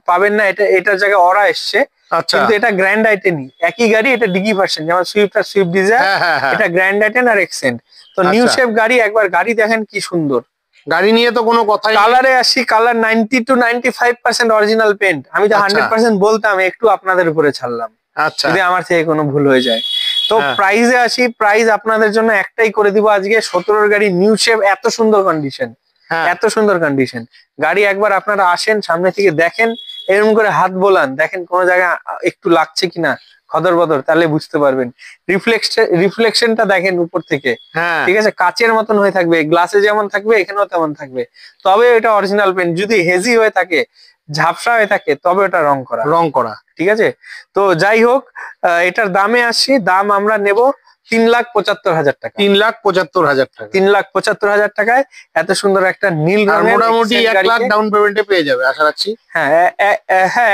পাবেন না, এটার জায়গায় অরা এসছে। আচ্ছা। কিন্তু এটা গ্র্যান্ড আইটেনই, একই গাড়ি, এটা ডিগি ভার্সন, যেমন সুইফট আর সুইফট ডিজায়ার। হ্যাঁ হ্যাঁ হ্যাঁ। এটা গ্র্যান্ড আইটেন আর এক্সেন্ট। তো নিউ আচ্ছা। শেপ গাড়ি, একবার গাড়ি দেখেন কি সুন্দর। গাড়ি নিয়ে তো কোনো কথাই নেই। কালারে আসি, কালার 90 to 95% অরিজিনাল পেন্ট। আমি তো আচ্ছা। 100% বলতাম, একটু আপনাদের উপরে ছাড়লাম আচ্ছা যদি আমার থেকে কোনো ভুল হয়ে যায়। তো হ্যাঁ। প্রাইসে আসি, প্রাইস আপনাদের জন্য একটাই করে দিব আজকে। 17 গাড়ি নিউ শেপ, এত সুন্দর কন্ডিশন, হ্যাঁ। এত সুন্দর কন্ডিশন গাড়ি। একবার আপনারা আসেন, সামনে থেকে দেখেন, এরকম করে হাত বোলান, দেখেন কোন জায়গায় একটু লাগছে কিনা খদর বদর, তাহলে বুঝতে পারবেন। রিফ্লেকশনটা দেখেন উপর থেকে, হ্যাঁ। ঠিক আছে? কাচের মতন হয়ে থাকবে, গ্লাসে যেমন থাকবে এখানেও তেমন থাকবে। তবে এটা অরিজিনাল পেন্ট। যদি হেজি হয়ে থাকে, ঝাপসা হয়ে থাকে, তবে ওটা রং করা। ঠিক আছে? তো যাই হোক, এটার দামে আসি। দাম আমরা নেব 3,75,000 টাকা। 3,75,000 টাকা। 3,75,000 টাকায় এত সুন্দর একটা নীল আর রঙের মোটামুটি Accent 1 লাখ গাড়িকে- ডাউন পেমেন্টে পেয়ে যাবে আশা রাখছি। হ্যাঁ,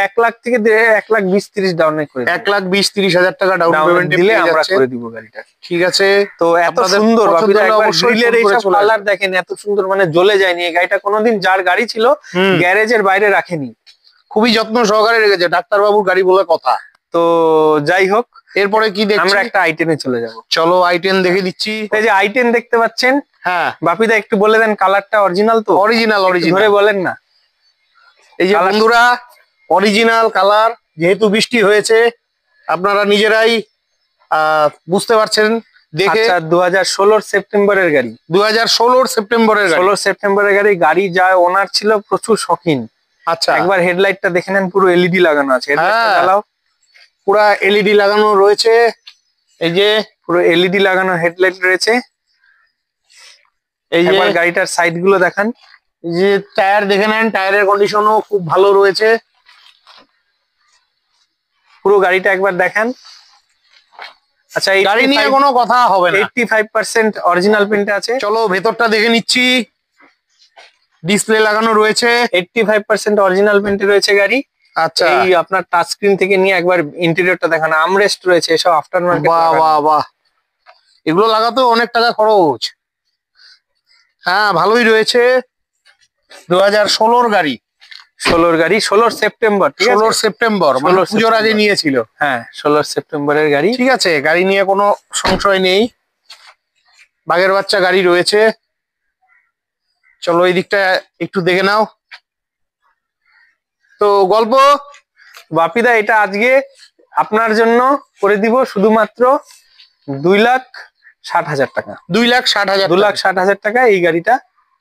1 লাখ থেকে 1,20,30 ডাউনে করে 1,20,30,000 টাকা ডাউন পেমেন্টে দিলে পেয়ে আমরা যাচ্ছে। করে দিব গাড়িটা। ঠিক আছে, তো এত আপনাদের সুন্দর পছন্দ বাপিদা, হলে একবার অবশ্যই গ্রিলের ফোন করে এইসব চলে কালার আসবেন। দেখেন, এত সুন্দর, মানে জ্বলে যায়নি। এই গাড়িটা কোনোদিন যার গাড়ি ছিল হুম। গ্যারেজের বাইরে রাখেনি। খুবই যত্ন সহকারে রেখেছে, ডাক্তারবাবুর গাড়ি বলে কথা। তো যাই হোক, এরপরে কি দেখছি? আমরা একটা i10 চলে যাব। চলো i10 দেখে দিচ্ছি। এই যে i10 দেখতে পাচ্ছেন, হ্যাঁ বাপিদা একটু বলে দেন কালারটা অরিজিনাল তো? অরিজিনাল একটু অরিজিনাল। ধরে বলেন না। এই যে Colour- বন্ধুরা, অরিজিনাল কালার। যেহেতু বৃষ্টি হয়েছে, আপনারা নিজেরাই বুঝতে পারছেন দেখে। আচ্ছা, 2016 সেপ্টেম্বরের গাড়ি। 2016 সেপ্টেম্বরের গাড়ি। 16 সেপ্টেম্বরের গাড়ি। গাড়ি যায় ওনার ছিল প্রচুর শখিন। আচ্ছা, একবার হেডলাইটটা দেখে নেন, পুরো এলইডি লাগানো আছে। হেডলাইটটা হ্যাঁ। চালাও। পুরা এলইডি লাগানো রয়েছে। এই যে পুরো এলইডি লাগানো হেডলাইট রয়েছে। এই যে একবার গাড়িটার সাইড গুলো দেখান। এই যে টায়ার দেখে নেন, টায়ারের কন্ডিশনও খুব ভালো রয়েছে। পুরো গাড়িটা একবার দেখেন। আচ্ছা, গাড়ি নিয়ে কোনো কথা হবে না। 85% অরিজিনাল প্রিন্টে আছে। চলো ভেতরটা দেখে নিচ্ছি। ডিসপ্লে লাগানো রয়েছে। 85% অরিজিনাল প্রিন্টে রয়েছে গাড়ি। আচ্ছা, এই আপনার টাচ স্ক্রিন থেকে নিয়ে একবার ইন্টেরিয়রটা দেখান। আমরেস্ট রয়েছে, এসব আফটার মার্কেট। বাহ বাহ বাহ, এগুলো লাগাতেও অনেক টাকা খরচ। হ্যাঁ, ভালোই রয়েছে। 2016 গাড়ি। 16 গাড়ি, 16 সেপ্টেম্বর। ঠিক আছে, 16 সেপ্টেম্বর, মানে 16 পুজোর আগে সেপ্টেম্বর। নিয়েছিল। হ্যাঁ, 16 সেপ্টেম্বরের গাড়ি। ঠিক আছে, গাড়ি নিয়ে কোনো সংশয় নেই। বাঘের বাচ্চা গাড়ি রয়েছে। চলো এই দিকটা একটু দেখে নাও। তো গল্প বাপিদা, এটা আজকে আপনার জন্য করে দিব শুধুমাত্র 2,60,000 টাকা। 2,60,000 2,60,000 টাকা এই গাড়িটা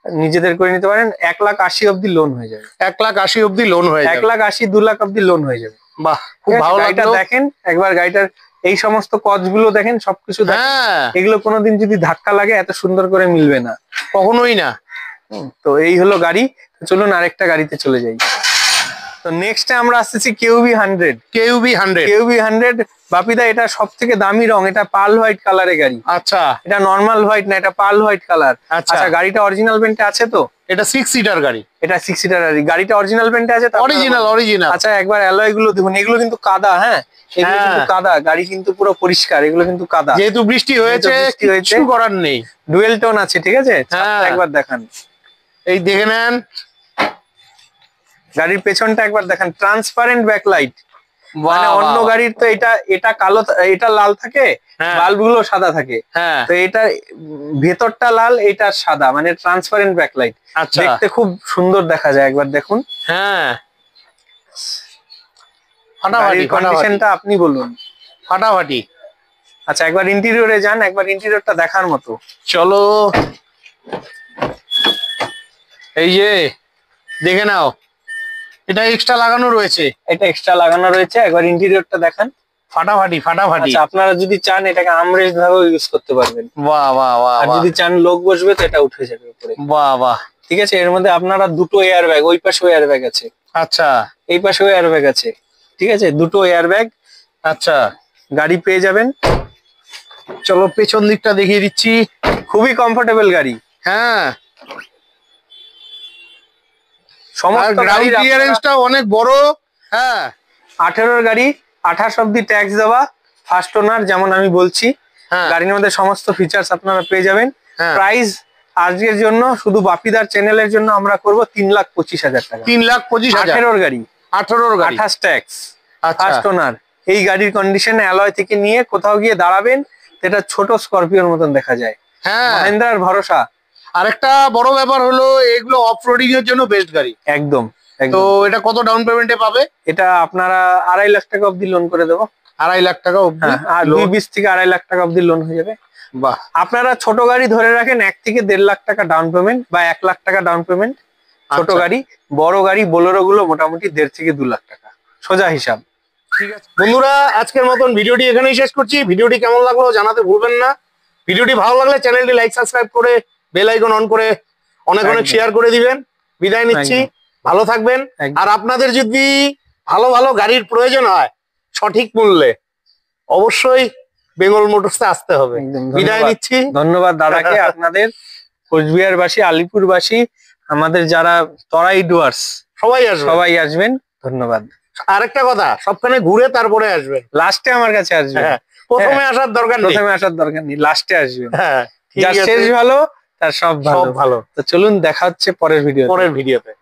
নিজেদের করে নিতে পারেন। 1,80,000 অব্দি লোন হয়ে যাবে। 1,80,000 অব্দি লোন হয়ে যাবে। 1,80,000, 2,00,000 অব্দি লোন হয়ে যাবে। বাহ, খুব ঠিক আছে, ভালো গাড়িটা লাগলো। দেখেন একবার, গাড়িটার এই সমস্ত কচগুলো দেখেন, সবকিছু দেখেন। হ্যাঁ, এগুলো কোনোদিন যদি ধাক্কা লাগে এত সুন্দর করে মিলবে না, কখনোই না। তো এই হলো গাড়ি। তো চলুন আরেকটা গাড়িতে চলে যাই। তো নেক্সটে আমরা আসতেছি কেউবি 100। কেউবি 100। কেউবি 100 বাপিদা, এটা সব থেকে দামি রং। এটা পার্ল হোয়াইট কালারের গাড়ি। আচ্ছা, এটা নর্মাল হোয়াইট না, এটা পার্ল হোয়াইট কালার। আচ্ছা। আচ্ছা, গাড়িটা অরিজিনাল পেন্টে আছে তো? এটা 6 সিটার গাড়ি। এটা 6 সিটার গাড়ি। গাড়িটা অরিজিনাল পেন্টে আছে তো? Original original. আচ্ছা, একবার অ্যালয় গুলো দেখুন। এগুলো কিন্তু কাদা। হ্যাঁ, এগুলো কিন্তু কাদা। গাড়ি কিন্তু পুরো পরিষ্কার। এগুলো কিন্তু কাদা। যেহেতু বৃষ্টি হয়েছে, বৃষ্টি হয়েছে। কিছু করার নেই। ডুয়েল টোন আছে, ঠিক আছে? ছাদটা একবার দেখান। এই দেখে নেন। গাড়ির পেছনটা একবার দেখান। Transparent backlight. মানে অন্য গাড়ির তো এটা কালো, এটা লাল থাকে, বাল্ব গুলো সাদা থাকে, তো এটা ভেতরটা লাল, এটা সাদা, মানে ট্রান্সপারেন্ট ব্যাকলাইট। দেখতে খুব সুন্দর দেখা যায়, একবার দেখুন। হ্যাঁ, গাড়ির কন্ডিশনটা আপনি বলুন। ফাটাফাটি। আচ্ছা, একবার ইন্টেরিয়রে যান, একবার ইন্টেরিয়রটা দেখার মতো। চলো, এই যে দেখে নাও, এটা এক্সট্রা লাগানো রয়েছে, এটা এক্সট্রা লাগানো রয়েছে, একবার ইন্টেরিয়রটা দেখান। ফাটাফাটি ফাটাফাটি। আচ্ছা, আপনারা যদি চান এটাকে আর্মরেস্ট ভাবেও ইউজ করতে পারবেন। বাহ বাহ বাহ। আর যদি চান লোক বসবে তো এটা উঠে যাবে উপরে। বাহ বাহ। ঠিক আছে, এর মধ্যে আপনারা দুটো এয়ার ব্যাগ, ওই পাশেও এয়ার ব্যাগ আছে, আচ্ছা, এই পাশেও এয়ার ব্যাগ আছে। ঠিক আছে, দুটো এয়ার ব্যাগ আচ্ছা, গাড়ি পেয়ে যাবেন। চলো পেছন দিকটা দেখিয়ে দিচ্ছি। খুবই কমফোর্টেবল গাড়ি। হ্যাঁ, সমস্ত গ্রাউন্ড ক্লিয়ারেন্সটা অনেক বড়। হ্যাঁ, 18 গাড়ি, 28 অব্দি ট্যাক্স দেওয়া, ফার্স্ট ওনার, যেমন আমি বলছি। গাড়ির মধ্যে সমস্ত ফিচার্স আপনারা পেয়ে যাবেন। প্রাইস আজকের জন্য শুধু বাপিদার চ্যানেলের জন্য আমরা করব 3,25,000 টাকা। 3,25,000। 18 গাড়ি, 28 ট্যাক্স, ফার্স্ট ওনার। এই গাড়ির কন্ডিশনে অ্যালয় থেকে নিয়ে কোথাও গিয়ে দাঁড়াবেন, এটা ছোট স্করপিওর মতন দেখা যায়। হ্যাঁ, মহিন্দ্রার ভরসা। আরেকটা বড় ব্যাপার হলো এগুলো অফ রোডিং এর জন্য বেস্ট গাড়ি। একদম। তো এটা কত ডাউন পেমেন্টে পাবে? এটা আপনারা 2.5 লাখ টাকা অব্দি লোন করে দেবো। 2.5 লাখ টাকা অব্দি? আর 2.20 থেকে 2.5 লাখ টাকা অব্দি লোন হয়ে যাবে। বাহ। আপনারা ছোট গাড়ি ধরে রাখেন 1 থেকে 1.5 লাখ টাকা ডাউন পেমেন্ট বা 1 লাখ টাকা ডাউন পেমেন্ট ছোট গাড়ি। বড় গাড়ি বোলেরো গুলো মোটামুটি 1.5 থেকে 2 লাখ টাকা, সোজা হিসাব। ঠিক আছে বন্ধুরা, আজকের মতন ভিডিওটি এখানেই শেষ করছি। ভিডিওটি কেমন লাগলো জানাতে ভুলবেন না। ভিডিওটি ভালো লাগলে চ্যানেলটি লাইক সাবস্ক্রাইব করে বেল আইকন অন করে অনেক অনেক শেয়ার করে দিবেন। বিদায় নিচ্ছি, ভালো থাকবেন। আর আপনাদের যদি ভালো ভালো গাড়ির প্রয়োজন হয় সঠিক মূল্যে, অবশ্যই বেঙ্গল মোটরসে আসতে হবে। বিদায় নিচ্ছি, ধন্যবাদ দাদাকে। আপনাদের কোচবিহারবাসী, আলিপুরবাসী, আমাদের যারা তরাই ডুয়ার্স সবাই আসবেন। ধন্যবাদ। আরেকটা কথা, সবখানে ঘুরে তারপরে আসবেন, লাস্টে আমার কাছে আসবেন। প্রথমে আসার দরকার নেই, প্রথমে আসার দরকার নেই, লাস্টে আসবেন। হ্যাঁ, যার শেষ ভালো তার সব ভালো। ভালো। তো চলুন, দেখা হচ্ছে পরের ভিডিওতে।